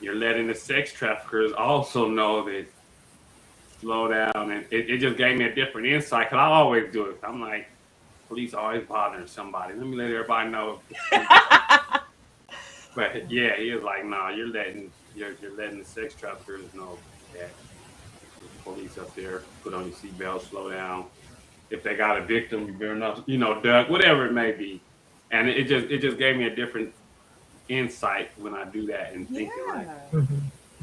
you're letting the sex traffickers also know that slow down. And it just gave me a different insight because I always do it. I'm like, police always bothering somebody. Let me let everybody know. But yeah, he was like, no, you're letting the sex traffickers know that there's police up there. Put on your seatbelt, slow down. If they got a victim, you better not, duck, whatever it may be. And it just gave me a different insight when I do that and thinking like, Yeah. Hmm.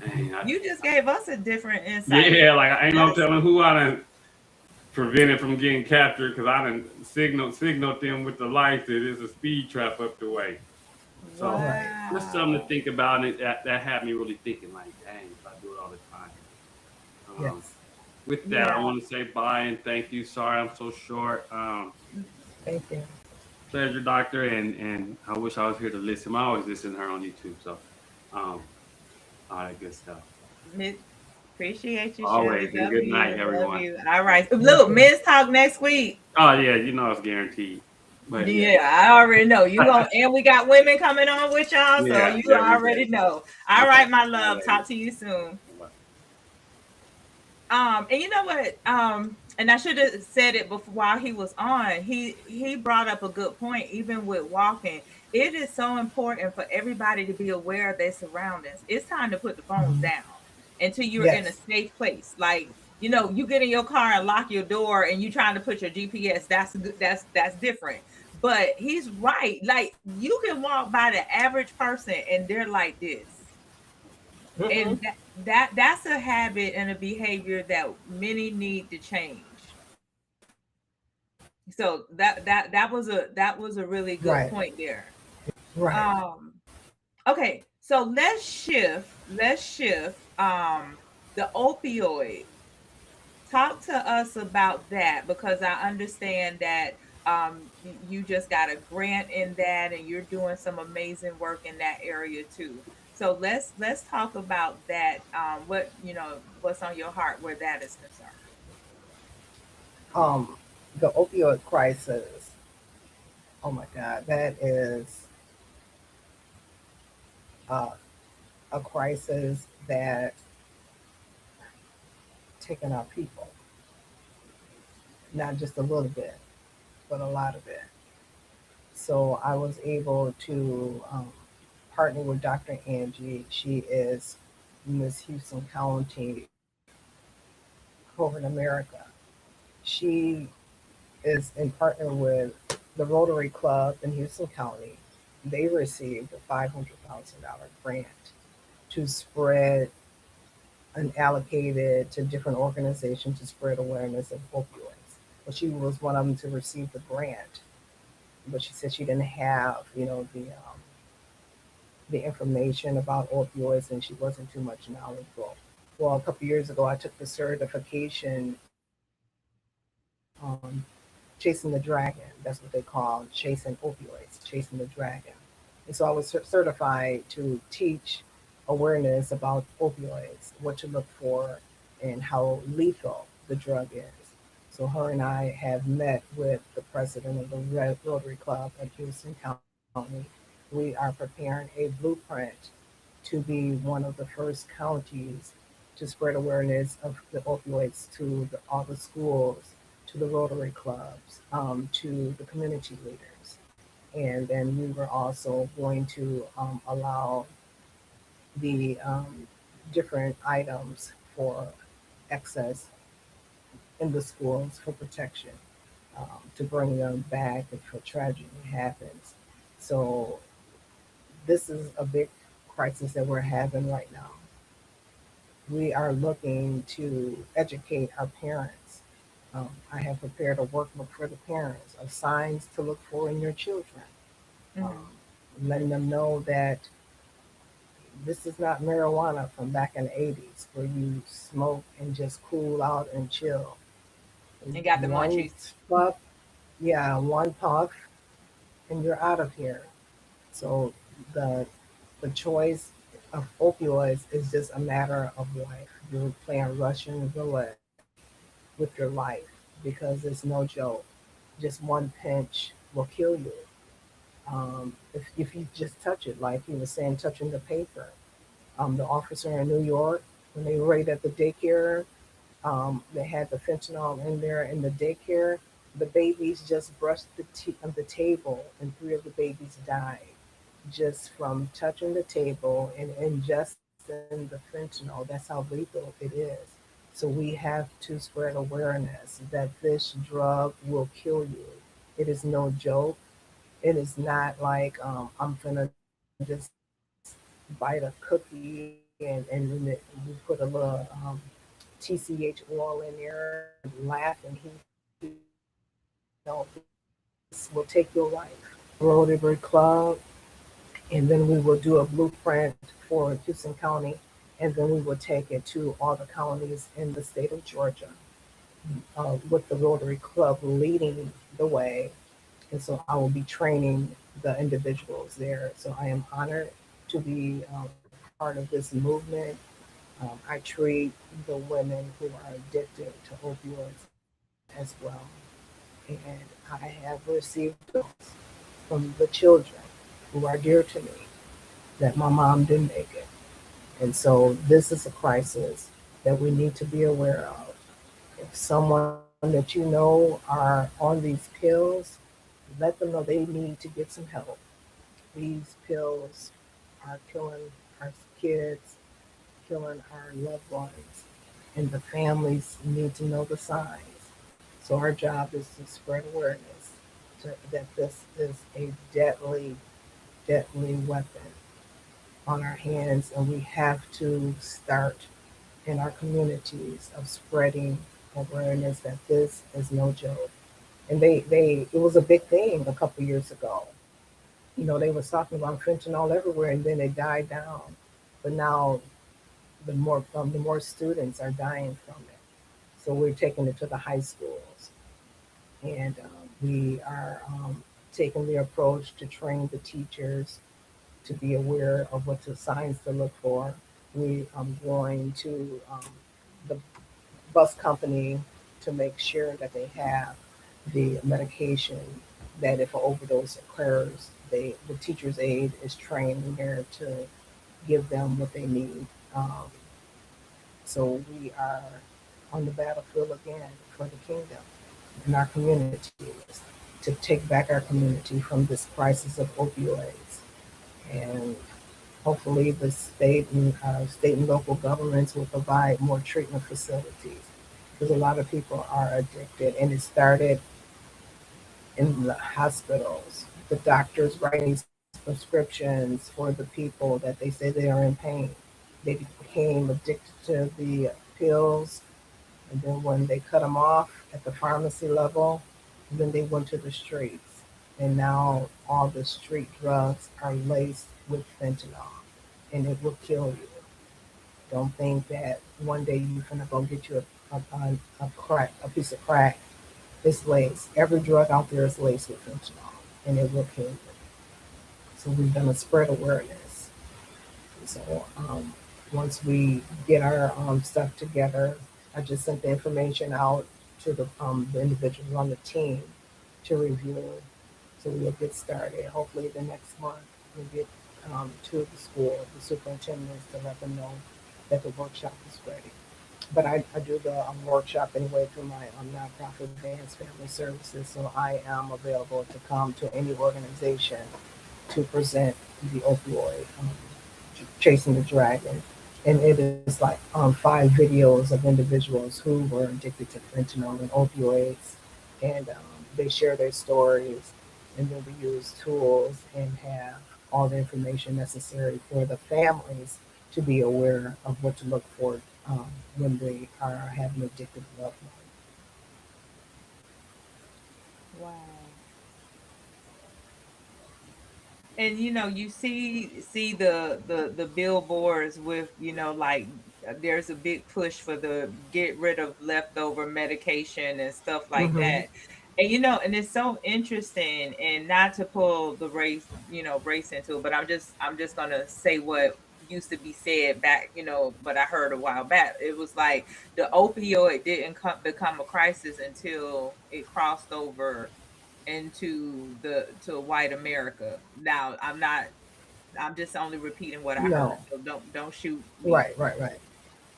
dang, You just gave us a different insight. yeah, like I ain't no That's telling who I done prevented from getting captured because I done signaled them with the lights that it's a speed trap up the way. So Right. just something to wow. think about, and that had me really thinking like, dang, if I do it all the time. Um, Yes. with that, I Yeah. want to say bye and thank you. Sorry I'm so short. Thank you. Pleasure, doctor, and I wish I was here to listen. I always listen to her on YouTube, so um, all that good stuff. Miss, appreciate you, Shirley. Always, and Love good night, you. Love everyone. you. All right. Thank Look, you. men's talk next week. Oh yeah, you know it's guaranteed. But yeah, Yeah, I already know you going and we got women coming on with y'all, so yeah, you yeah, we already did. know. All Okay, right, my all love. right. Talk to you soon. And you know what? And I should have said it before while he was on. He brought up a good point. Even with walking, it is so important for everybody to be aware of their surroundings. It's time to put the phones Mhm. down until you're in a Yes. safe place. Like you get in your car and lock your door, and you trying to put your GPS. That's good. That's different. But he's right. Like you can walk by the average person, and they're like this, Mm-mm. and that's a habit and a behavior that many need to change. So that was a really good Right. point there. Right. um okay, so let's shift the opioid. Talk to us about that, because I understand that you just got a grant in that, and you're doing some amazing work in that area too. So let's talk about that. What's on your heart where that is concerned. Um, the opioid crisis. Oh my God, that is uh, a crisis that taken our people, not just a little bit, but a lot of it. So I was able to partner with Dr. Angie. She is Miss Houston County over in America. She is in partner with the Rotary Club in Houston County. They received a $500,000 grant to spread and allocate it to different organizations to spread awareness of opioids. Well, she was one of them to receive the grant, but she said she didn't have, the information about opioids and she wasn't too much knowledgeable. Well, a couple years ago, I took the certification on chasing the dragon. That's what they call chasing opioids, chasing the dragon. And so I was certified to teach awareness about opioids, what to look for, and how lethal the drug is. So her and I have met with the president of the Rotary Club at Houston County. We are preparing a blueprint to be one of the first counties to spread awareness of the opioids to all the schools, to the Rotary clubs, to the community leaders. And then we were also going to allow the different items for access in the schools for protection, to bring them back if a tragedy happens. So this is a big crisis that we're having right now. We are looking to educate our parents. I have prepared a workbook for the parents of signs to look for in your children, Mm-hmm. um, letting them know that this is not marijuana from back in the 80s where you smoke and just cool out and chill. And got the One munchies. puff, yeah, one puff, and you're out of here. So the the choice of opioids is just a matter of life. You're playing Russian roulette with your life because it's no joke. Just one pinch will kill you. If you just touch it, like he was saying, touching the paper. The officer in New York, when they raided at the daycare, they had the fentanyl in there in the daycare. The babies just brushed the table, and three of the babies died just from touching the table and ingesting the fentanyl. That's how lethal it is. So we have to spread awareness that this drug will kill you. It is no joke. It is not like I'm gonna just bite a cookie and we put a little TCH oil in there and laugh and no, this will take your life. Rotary Club, and then we will do a blueprint for Houston County, and then we will take it to all the counties in the state of Georgia, with the Rotary Club leading the way. And so I will be training the individuals there. So I am honored to be part of this movement. I treat the women who are addicted to opioids as well. And I have received calls from the children who are dear to me that my mom didn't make it. And so this is a crisis that we need to be aware of. If someone that you know are on these pills, let them know they need to get some help. These pills are killing our kids, killing our loved ones, and the families need to know the signs. So our job is to spread awareness that this is a deadly, deadly weapon on our hands, and we have to start in our communities of spreading awareness that this is no joke. And it was a big thing a couple years ago. They was talking about fentanyl everywhere, and then it died down. But now the more students are dying from it. So we're taking it to the high schools, and we are taking the approach to train the teachers to be aware of what the signs to look for. We are going to the bus company to make sure that they have the medication, that if an overdose occurs, the teacher's aide is trained there to give them what they need. Um, so we are on the battlefield again for the kingdom in our communities to take back our community from this crisis of opioids. And hopefully the state and local governments will provide more treatment facilities because a lot of people are addicted, and it started in the hospitals. The doctors writing these prescriptions for the people that they say they are in pain. They became addicted to the pills, and then when they cut them off at the pharmacy level, then they went to the streets. And now all the street drugs are laced with fentanyl, and it will kill you. Don't think that one day you're gonna go get you a piece of crack. It's laced. Every drug out there is laced with fentanyl, and it will kill you. So we're gonna spread awareness. So once we get our stuff together, I just sent the information out to the individuals on the team to review. So we'll get started. Hopefully the next month we'll get to the school, the superintendents, to let them know that the workshop is ready. But I do the workshop anyway through my nonprofit Vance Family Services, so I am available to come to any organization to present the opioid, chasing the dragon. And it is like 5 videos of individuals who were addicted to fentanyl and opioids, and they share their stories, and then we use tools and have all the information necessary for the families to be aware of what to look for when they are having addicted loved ones. Wow. And you see the billboards with like there's a big push for the get rid of leftover medication and stuff like Mm-hmm. that. And and it's so interesting, and not to pull the race into it, but I'm just gonna say what used to be said back, but I heard a while back. It was like the opioid didn't become a crisis until it crossed over into the to white America. Now I'm just only repeating what I heard. No, So don't shoot me. right.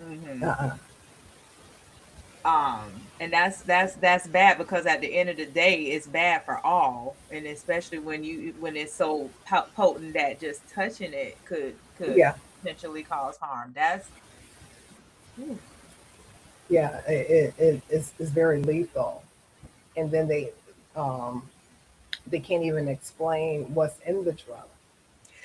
hmm Uh-uh. and that's bad, because at the end of the day it's bad for all, and especially when it's so potent that just touching it could Yeah, potentially cause harm. That's Ooh. yeah. It's very lethal, and then they can't even explain what's in the drug.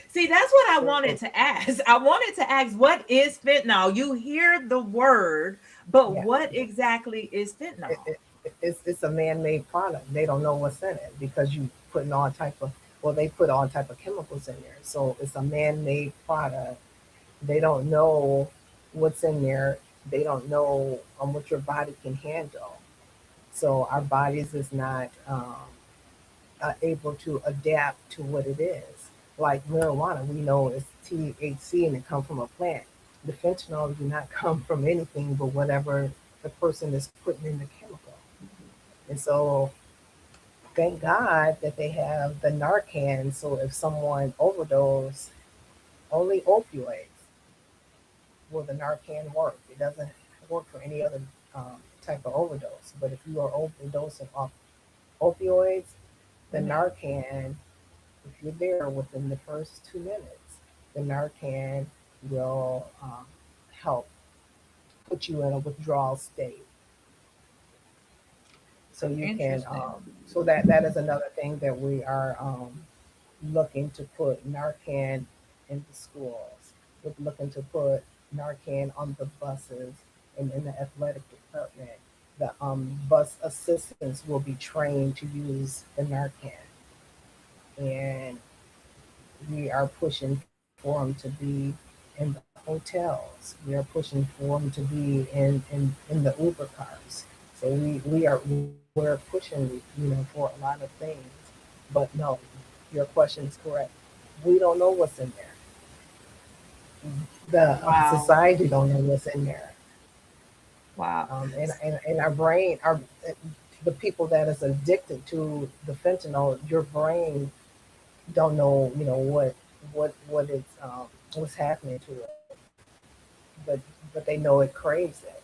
See, that's what I So wanted to ask. I wanted to ask, what is fentanyl? You hear the word, but yeah, what exactly is it, fentanyl? it, it's a man-made product. They don't know what's in it because you putting all type of they put all type of chemicals in there. So it's a man-made product. They don't know what's in there. They don't know what your body can handle. So our bodies is not able to adapt to what it is. Like marijuana, we know it's THC and it comes from a plant. The fentanyl do not come from anything but whatever the person is putting in the chemical. And so thank God that they have the Narcan. So if someone overdose, only opioids will the Narcan work. It doesn't work for any other type of overdose. But if you are overdosing off opioids, the Mhm. Narcan, if you're there within the first 2 minutes, the Narcan will help put you in a withdrawal state. So you can, Interesting. so that is another thing that we are looking to put Narcan into schools. We're looking to put Narcan on the buses and in the athletic department. The bus assistants will be trained to use the Narcan, and we are pushing for them to be in the hotels. We are pushing for them to be in the Uber cars. So we're pushing, for a lot of things. But no, your question is correct. We don't know what's in there. The Wow. society don't know what's in there. Wow. And our brain, the people that is addicted to the fentanyl, your brain don't know, what it's what's happening to it, but they know it craves it.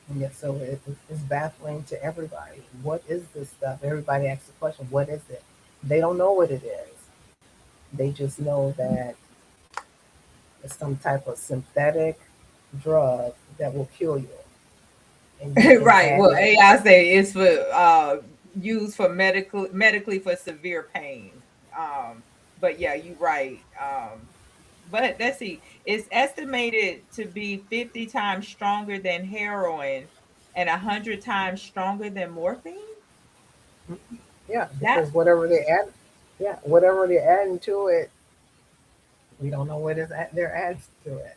And yet, so it's baffling to everybody. What is this stuff? Everybody asks the question, what is it? They don't know what it is. They just know that it's some type of synthetic drug that will kill you, and you can Right. add Well, it. AI say it's for used for medically for severe pain. But yeah, you right. But let's see. It's estimated to be 50 times stronger than heroin and 100 times stronger than morphine. Yeah, That because whatever they're adding to it, we don't know what they're adding to it.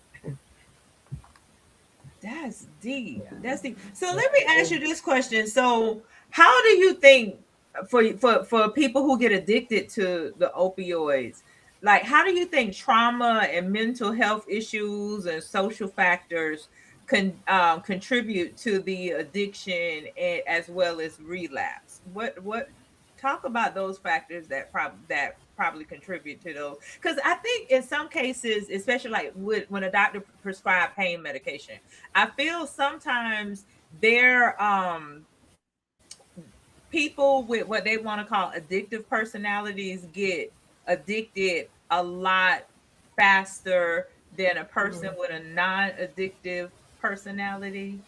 That's deep. Yeah, That's deep. So yeah. let me ask you this question. So how do you think for people who get addicted to the opioids, like how do you think trauma and mental health issues and social factors can contribute to the addiction and as well as relapse? What talk about those factors that probably contribute to those, because I think in some cases, especially like when a doctor prescribe pain medication, I feel sometimes they're people with what they want to call addictive personalities get addicted a lot faster than a person Mhm. with a non-addictive personality.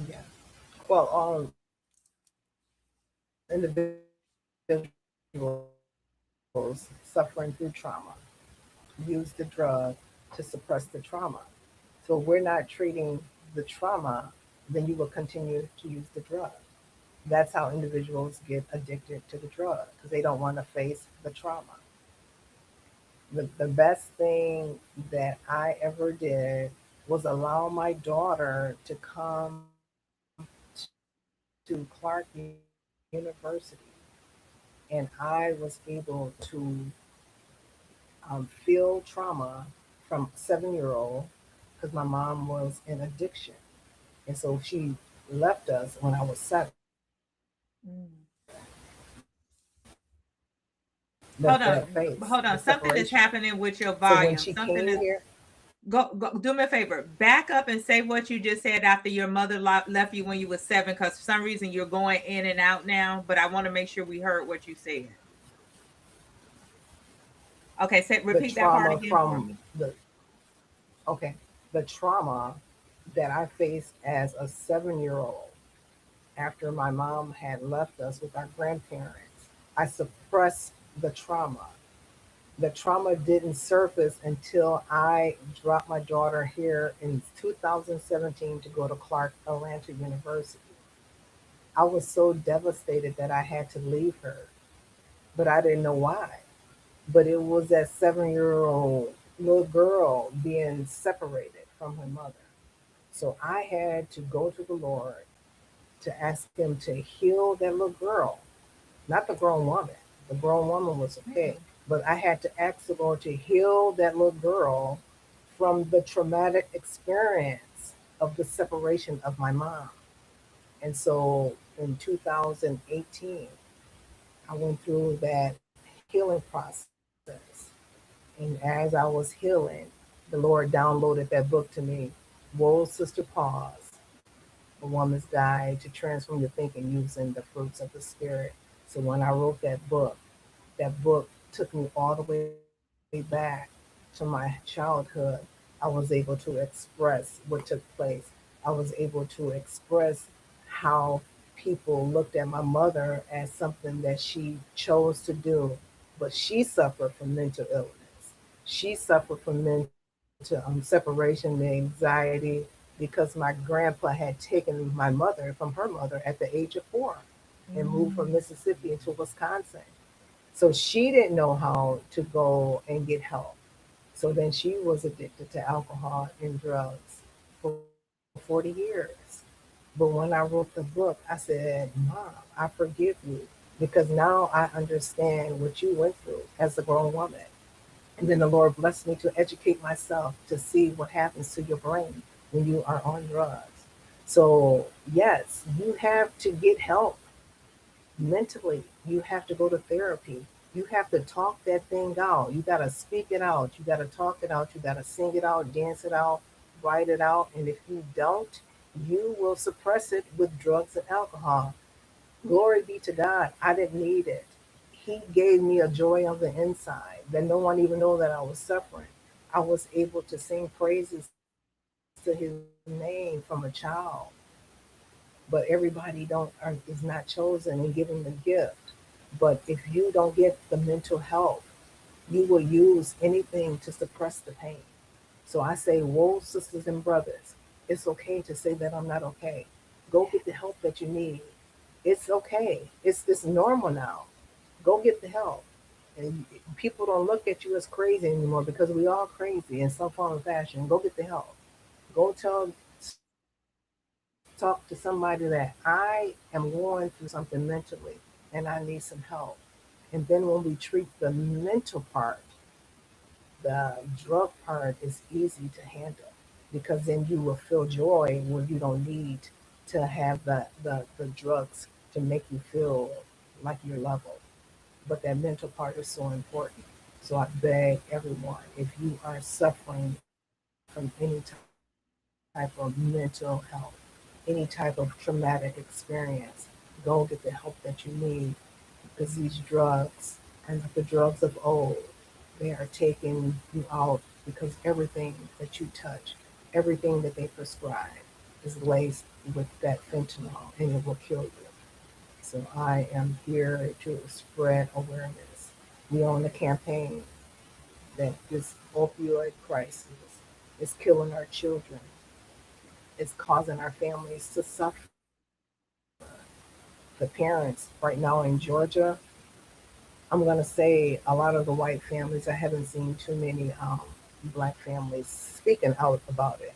Yeah. Well, individuals suffering through trauma use the drug to suppress the trauma. So if we're not treating the trauma, then you will continue to use the drug. That's how individuals get addicted to the drug because they don't want to face the trauma. The best thing that I ever did was allow my daughter to come to Clark University, and I was able to feel trauma from 7-year-old because my mom was in addiction. And so she left us when I was 7. Mm. That face, the Hold on. Something separation. is happening with your So when she volume. came Something is here, go do me a favor. Back up and say what you just said after your mother left you when you were 7, because for some reason you're going in and out now. But I want to make sure we heard what you said. Okay, say the repeat that part trauma again for from me. the okay, the trauma that I faced as a 7-year-old after my mom had left us with our grandparents, I suppressed the trauma. The trauma didn't surface until I dropped my daughter here in 2017 to go to Clark Atlanta University. I was so devastated that I had to leave her, but I didn't know why. But it was that 7-year-old little girl being separated from her mother. So I had to go to the Lord to ask Him to heal that little girl, not the grown woman. The grown woman was okay. Mm. But I had to ask the Lord to heal that little girl from the traumatic experience of the separation of my mom. And so in 2018. I went through that healing process. And as I was healing, the Lord downloaded that book to me. Whoa, Sister Pause, A Woman's Guide to Transform Your Thinking Using the Fruits of the Spirit. So when I wrote that book took me all the way back to my childhood. I was able to express what took place. I was able to express how people looked at my mother as something that she chose to do, but she suffered from mental illness. She suffered from mental separation, anxiety, because my grandpa had taken my mother from her mother at the age of 4 and moved from Mm. Mississippi into Wisconsin. So she didn't know how to go and get help. So then she was addicted to alcohol and drugs for 40 years. But when I wrote the book, I said, Mom, I forgive you because now I understand what you went through as a grown woman. And then the Lord blessed me to educate myself to see what happens to your brain when you are on drugs. So, yes, you have to get help mentally. You have to go to therapy. You have to talk that thing out. You got to speak it out. You got to talk it out. You got to sing it out, dance it out, write it out. And if you don't, you will suppress it with drugs and alcohol. Glory be to God. I didn't need it. He gave me a joy on the inside that no one even know that I was suffering. I was able to sing praises to his name from a child, but everybody is not chosen and given the gift. But if you don't get the mental health, you will use anything to suppress the pain. So I say, whoa, sisters and brothers, it's okay to say that I'm not okay. Go get the help that you need. It's okay. It's normal now. Go get the help. And people don't look at you as crazy anymore because we all crazy in some form or fashion. Go get the help. Go talk to somebody that I am going through something mentally and I need some help. And then when we treat the mental part, the drug part is easy to handle because then you will feel joy where you don't need to have the drugs to make you feel like you're level. But that mental part is so important. So I beg everyone, if you are suffering from any type of mental health, any type of traumatic experience, go get the help that you need because these drugs are not the drugs of old. They are taking you out because everything that you touch, everything that they prescribe is laced with that fentanyl and it will kill you. So I am here to spread awareness. We on a campaign that this opioid crisis is killing our children. It's causing our families to suffer. The parents right now in Georgia, I'm going to say a lot of the white families, I haven't seen too many black families speaking out about it.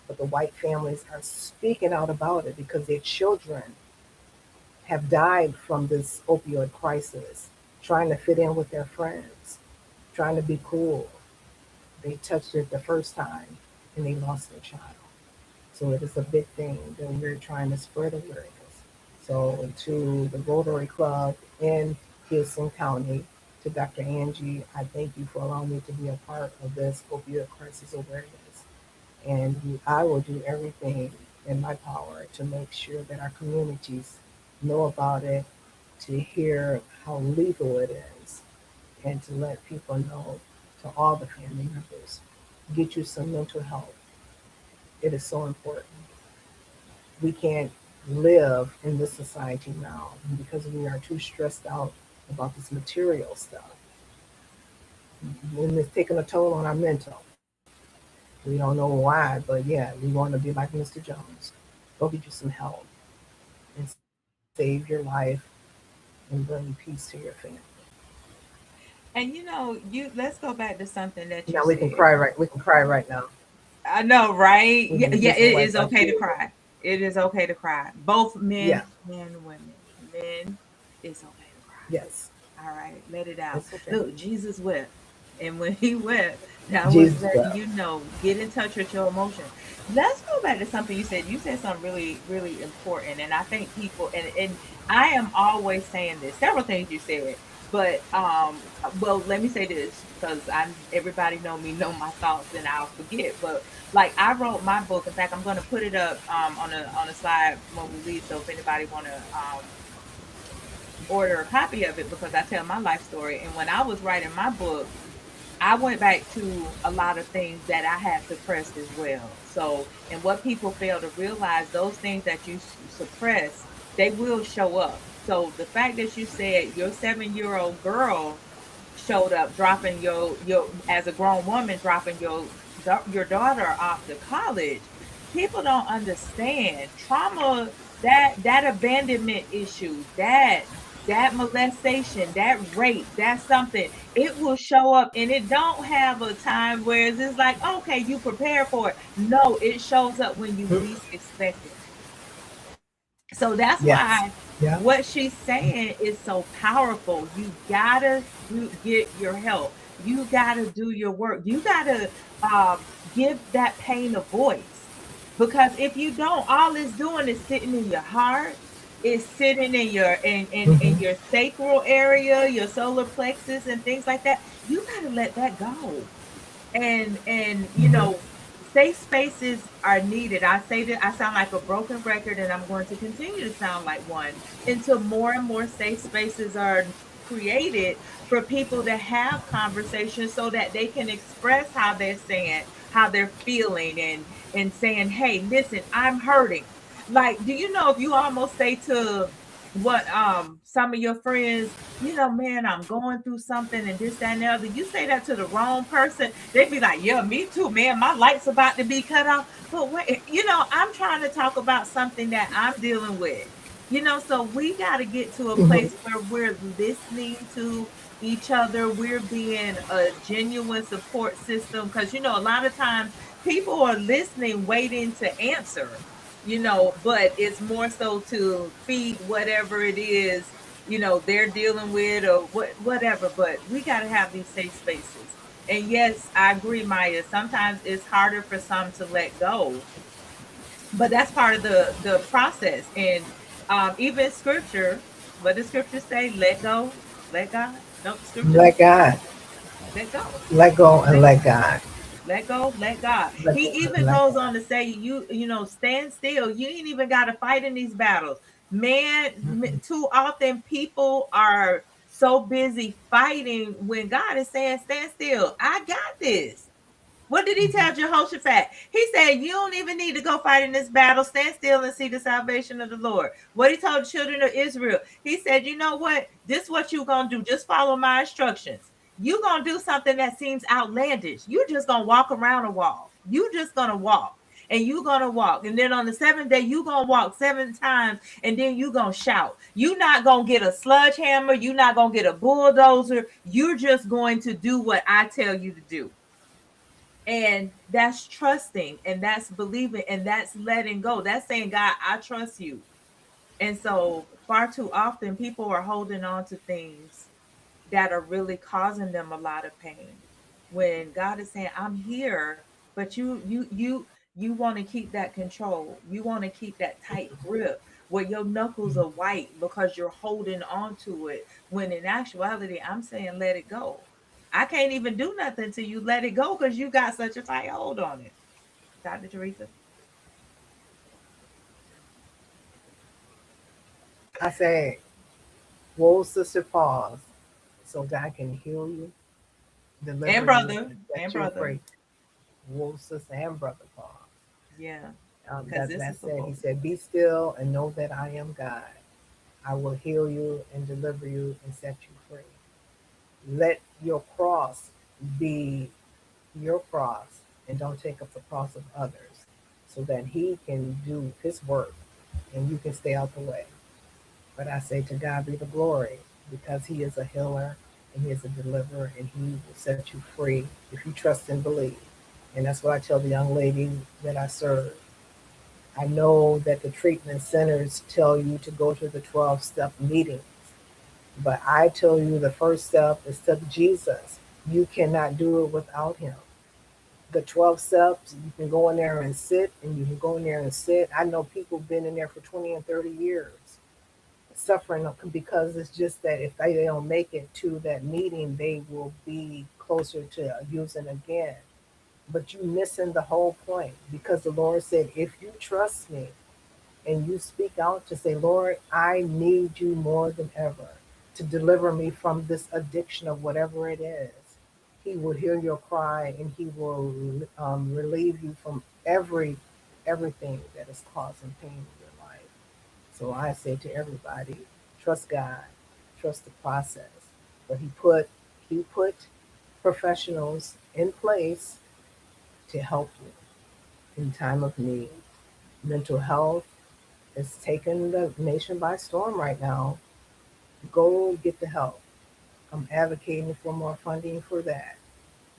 But the white families are speaking out about it because their children have died from this opioid crisis, trying to fit in with their friends, trying to be cool. They touched it the first time and they lost their child. So it is a big thing that we're trying to spread awareness. So to the Rotary Club in Houston County, to Dr. Angie, I thank you for allowing me to be a part of this opioid crisis awareness. And I will do everything in my power to make sure that our communities know about it, to hear how legal it is, and to let people know to all the family members, get you some mental health. It is so important. We can't live in this society now because we are too stressed out about this material stuff. And it's taking a toll on our mental. We don't know why, but yeah, we want to be like Mr. Jones. Go get you some help and save your life and bring peace to your family. And let's go back to something Now that we you can cry said. right. We can cry right now. I know, right? We Yeah, can yeah, just it wipe is our okay to tears. cry. It is okay to cry. Both Yeah. men and women. Men, it's okay to cry. Yes. All right, let it out. It's okay. Look, Jesus wept. And when he wept, that was Jesus letting wept. you know, get in touch with your emotion. Let's go back to something you said. You said something really, really important. And I think people, and I am always saying this, several things you said, but well, let me say this because I everybody know my thoughts and I'll forget. But like I wrote my book. In fact, I'm gonna put it up on a slide when we leave. So if anybody wanna order a copy of it, because I tell my life story. And when I was writing my book, I went back to a lot of things that I had suppressed as well. So, and what people fail to realize, those things that you suppress, they will show up. So, the fact that you said your 7-year-old girl showed up dropping your as a grown woman dropping your daughter off to college, people don't understand trauma, that abandonment issue, that molestation, that rape, that's something, it will show up, and it don't have a time where it's like, okay, you prepare for it. No, it shows up when you least expect it. So that's Yes. why Yeah. what she's saying is so powerful. You gotta get your help. You gotta do your work. You gotta give that pain a voice, because if you don't, all it's doing is sitting in your heart. It's sitting in in Hmm. your sacral area, your solar plexus, and things like that. You gotta let that go. And you Hmm. know, safe spaces are needed. I say that I sound like a broken record, and I'm going to continue to sound like one until more and more safe spaces are created for people to have conversations so that they can express how they're saying, how they're feeling, and saying, hey, listen, I'm hurting. Like, do you know, if you almost say to what some of your friends, you know, man, I'm going through something and this, that, and the other. You say that to the wrong person, they'd be like, yeah, me too, man. My light's about to be cut off. But wait, you know, I'm trying to talk about something that I'm dealing with. You know, so we got to get to a Hmm. place where we're listening to each other. We're being a genuine support system. Because, you know, a lot of times people are listening, waiting to answer, you know, but it's more so to feed whatever it is, you know, they're dealing with, or whatever. But we got to have these safe spaces. And yes, I agree, Maya, sometimes it's harder for some to let go, but that's part of the process. And even scripture, what does scripture say? Let go, let God. Don't the scripture Let God. let go, Let go and let let go, God. let go, let God. Let He go and even let goes God. on to say, you know, stand still. You ain't even got to fight in these battles. Man, Mm-mm. too often people are so busy fighting when God is saying, stand still. I got this. What did he tell Jehoshaphat? He said, you don't even need to go fight in this battle. Stand still and see the salvation of the Lord. What he told the children of Israel, he said, you know what? This is what you going to do. Just follow my instructions. You going to do something that seems outlandish. You just going to walk around a wall. You just going to walk. And you gonna walk, and then on the seventh day you gonna walk 7 times, and then you gonna shout. You not gonna get a sledgehammer. You not gonna get a bulldozer. You're just going to do what I tell you to do. And that's trusting, and that's believing, and that's letting go. That's saying, God, I trust you. And so far too often people are holding on to things that are really causing them a lot of pain, when God is saying, I'm here. But you want to keep that control. You want to keep that tight grip where your knuckles are white because you're holding on to it, when in actuality I'm saying, let it go. I can't even do nothing till you let it go, because you got such a tight hold on it. Dr. Teresa. I say, whoa, sister, pause, so God can heal you, And deliver you, brother, and and set you brother. free. Whoa, sister and brother, pause. Yeah, because this That is said, he supposed. said, be still and know that I am God. I will heal you and deliver you and set you free. Let your cross be your cross, and don't take up the cross of others, so that he can do his work and you can stay out the way. But I say, to God be the glory, because he is a healer and he is a deliverer, and he will set you free if you trust and believe. And that's what I tell the young lady that I serve. I know that the treatment centers tell you to go to the 12-step meetings, but I tell you the first step is to Jesus. You cannot do it without him. The 12 steps, you can go in there and sit, and you can go in there and sit. I know people have been in there for 20 and 30 years suffering because it's just that if they don't make it to that meeting, they will be closer to using again. But you missing the whole point, because the Lord said, if you trust me and you speak out to say, Lord, I need you more than ever to deliver me from this addiction of whatever it is. He will hear your cry, and he will relieve you from everything that is causing pain in your life. So I say to everybody, trust God, trust the process. But he put professionals in place to help you in time of need. Mental health is taking the nation by storm right now. Go get the help. I'm advocating for more funding for that,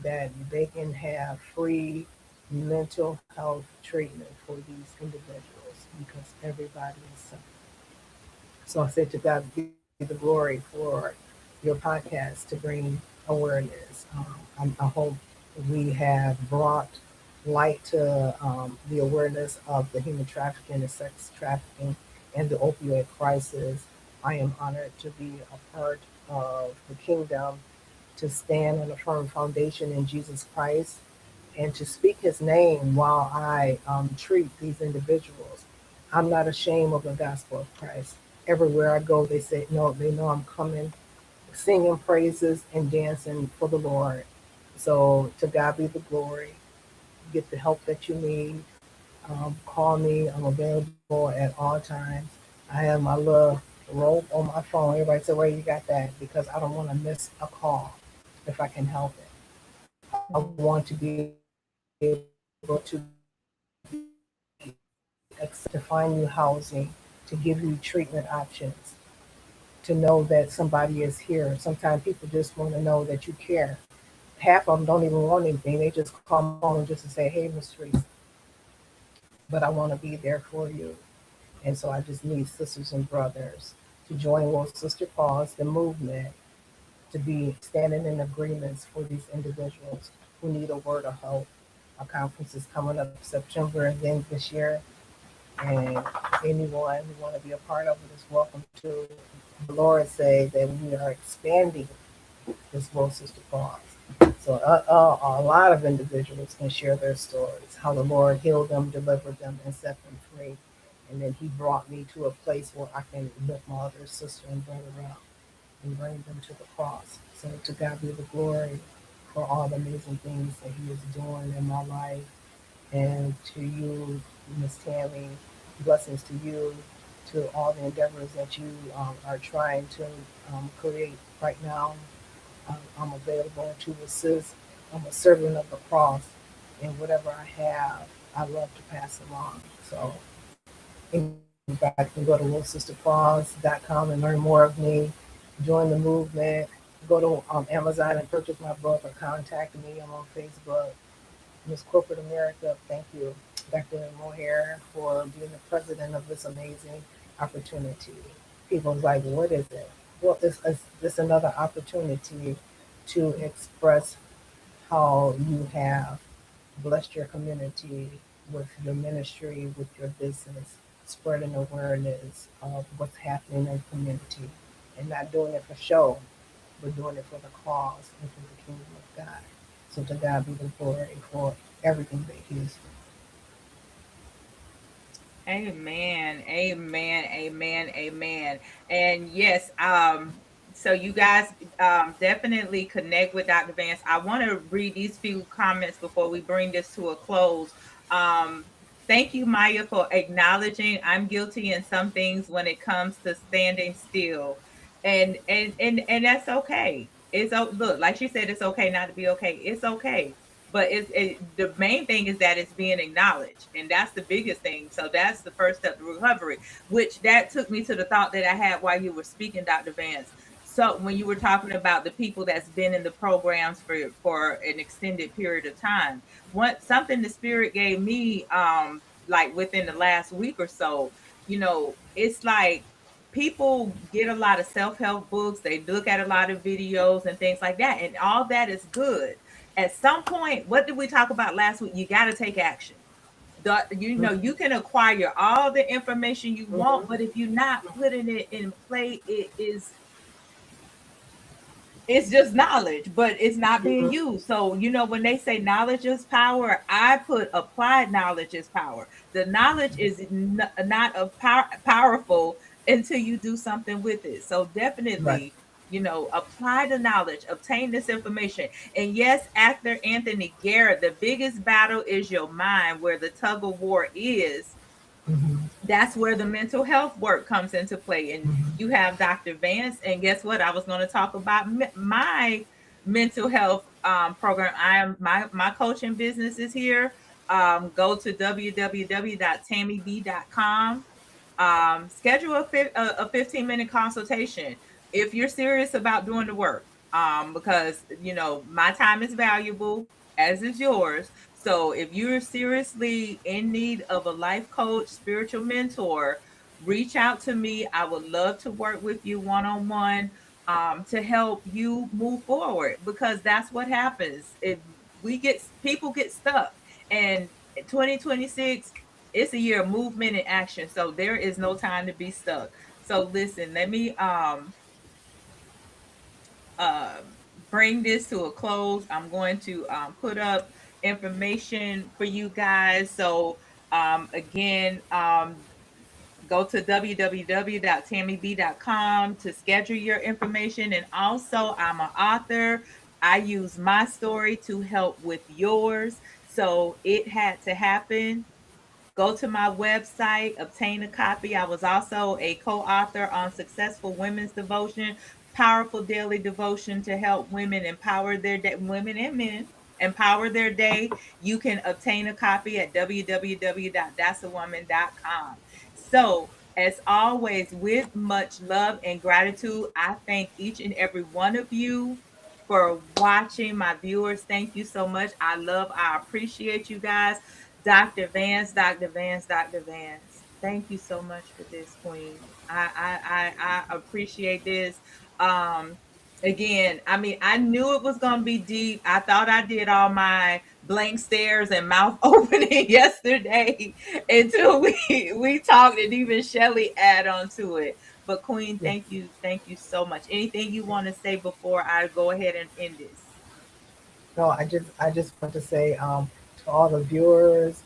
that they can have free mental health treatment for these individuals, because everybody is suffering. So I say to God be the glory for your podcast to bring awareness. I hope we have brought light to the awareness of the human trafficking and sex trafficking and the opioid crisis. I am honored to be a part of the kingdom, to stand on a firm foundation in Jesus Christ, and to speak his name while I treat these individuals. I'm not ashamed of the gospel of Christ. Everywhere I go, they say, no, they know I'm coming, singing praises and dancing for the Lord. So to God be the glory. Get the help that you need. Call me. I'm available at all times. I have my little rope on my phone. Everybody say, where you got that? Because I don't want to miss a call if I can help it. I want to be able to accept to find you housing, to give you treatment options, to know that somebody is here. Sometimes people just want to know that you care. Half of them don't even want anything. They just call my phone just to say, hey, Miss Teresa, but I want to be there for you. And so I just need sisters and brothers to join World Sister Cause, the movement, to be standing in agreements for these individuals who need a word of hope. Our conference is coming up September again this year, and anyone who want to be a part of it is welcome to. The Lord say that we are expanding this World Sister Cause. So a lot of individuals can share their stories, how the Lord healed them, delivered them, and set them free. And then he brought me to a place where I can lift my other sister and brother up and bring them to the cross. So to God be the glory for all the amazing things that he is doing in my life. And to you, Miss Tammy, blessings to you, to all the endeavors that you are trying to create right now. I'm available to assist. I'm a servant of the cross, and whatever I have, I love to pass along. So anybody can go to littlesistercross.com and learn more of me, join the movement, go to Amazon and purchase my book, or contact me. I'm on Facebook. Miss Corporate America, thank you, Dr. Mohair, for being the president of this amazing opportunity. People's like, what is it? Well, it's another opportunity to express how you have blessed your community with your ministry, with your business, spreading awareness of what's happening in the community, and not doing it for show, but doing it for the cause and for the kingdom of God. So to God be the glory for everything that He is Amen. Amen. Amen. Amen. And yes, so you guys definitely connect with Dr. Vance. I want to read these few comments before we bring this to a close. Thank you, Maya, for acknowledging I'm guilty in some things when it comes to standing still. And that's okay. Look, like she said, it's okay not to be okay. It's okay, but the main thing is that it's being acknowledged, and that's the biggest thing. So that's the first step to recovery, which that took me to the thought that I had while you were speaking, Dr. Vance. So when you were talking about the people that's been in the programs for an extended period of time, something the spirit gave me like within the last week or so, it's like people get a lot of self-help books, they look at a lot of videos and things like that, and all that is good. At some point, what did we talk about last week? You got to take action. You can acquire all the information you want, but if you're not putting it in play, it's just knowledge, but it's not being used. So, when they say knowledge is power, I put applied knowledge is power. The knowledge is not of powerful until you do something with it. So, Right. definitely, apply the knowledge, obtain this information. And yes, actor Anthony Garrett, the biggest battle is your mind, where the tug of war is. Hmm. That's where the mental health work comes into play. And you have Dr. Vance. And guess what? I was going to talk about my mental health program. I am my coaching business is here. Go to www.tammib.com. Schedule a 15-minute consultation if you're serious about doing the work. Because my time is valuable, as is yours. So if you're seriously in need of a life coach, spiritual mentor, reach out to me. I would love to work with you one on one to help you move forward, because that's what happens. If people get stuck, and 2026, it's a year of movement and action. So there is no time to be stuck. So listen, let me bring this to a close. I'm going to put up information for you guys. So again, go to www.tammib.com to schedule your information. And also, I'm an author. I use my story to help with yours. So it had to happen. Go to my website, obtain a copy. I was also a co author on Successful Women's Devotion, powerful daily devotion to help women empower their day, women and men empower their day. You can obtain a copy at www.thassawoman.com. So, as always, with much love and gratitude, I thank each and every one of you for watching. My viewers, thank you so much. I appreciate you guys. Dr. Vance, Dr. Vance, Dr. Vance. Thank you so much for this, Queen. I appreciate this. Um, Again, I mean, I knew it was gonna be deep. I thought I did all my blank stares and mouth opening yesterday until we talked, and even Shelly add on to it. But Queen, Yeah. thank you so much. Anything you want to say before I go ahead and end this? No, I just want to say to all the viewers,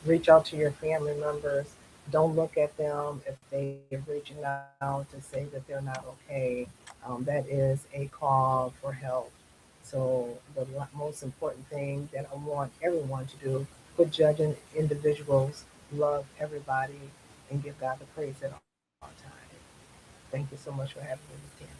reach out to your family members. Don't look at them if they're reaching out to say that they're not okay. That is a call for help. So the most important thing that I want everyone to do: quit judging individuals, love everybody, and give God the praise at all times. Thank you so much for having me, Miss Tammy.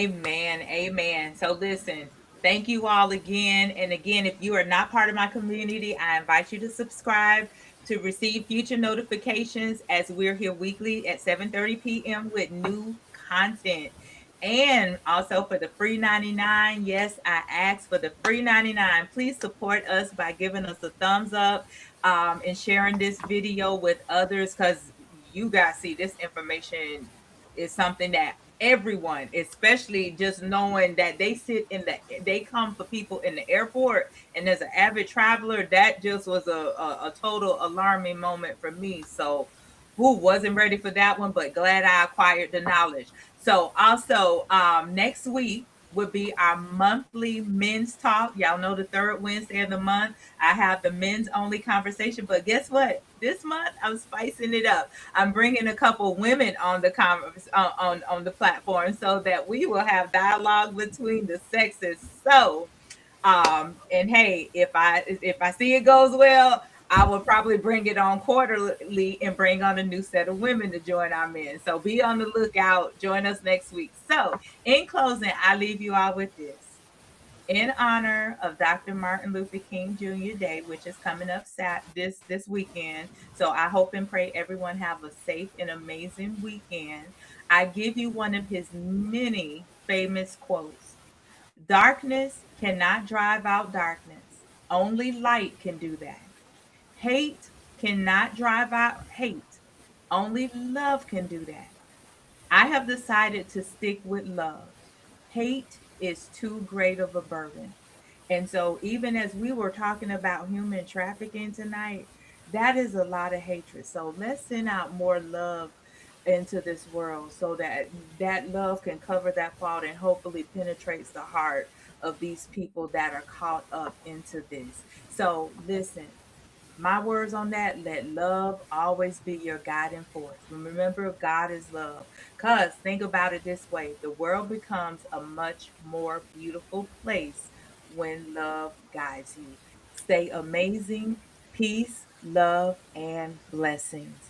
Amen. Amen. So listen, thank you all again. And again, if you are not part of my community, I invite you to subscribe to receive future notifications, as we're here weekly at 7:30 p.m. with new content. And also for the free 99, yes, I asked for the free 99. Please support us by giving us a thumbs up and sharing this video with others, because you guys see this information is something that everyone, especially just knowing that they come for people in the airport, and as an avid traveler, that just was a total alarming moment for me. So who wasn't ready for that one, but glad I acquired the knowledge. So also next week would be our monthly men's talk. Y'all know the third Wednesday of the month. I have the men's only conversation, but guess what? This month I'm spicing it up. I'm bringing a couple women on the on the platform, so that we will have dialogue between the sexes. So and hey, if I see it goes well, I will probably bring it on quarterly and bring on a new set of women to join our men. So be on the lookout. Join us next week. So in closing, I leave you all with this. In honor of Dr. Martin Luther King Jr. Day, which is coming up this weekend. So I hope and pray everyone have a safe and amazing weekend. I give you one of his many famous quotes. Darkness cannot drive out darkness. Only light can do that. Hate cannot drive out hate. Only love can do that. I have decided to stick with love. Hate is too great of a burden. And so, even as we were talking about human trafficking tonight, that is a lot of hatred. So, let's send out more love into this world so that that love can cover that fault and hopefully penetrates the heart of these people that are caught up into this. So, listen, my words on that, let love always be your guiding force. Remember, God is love. Because think about it this way, the world becomes a much more beautiful place when love guides you. Stay amazing. Peace, love, and blessings.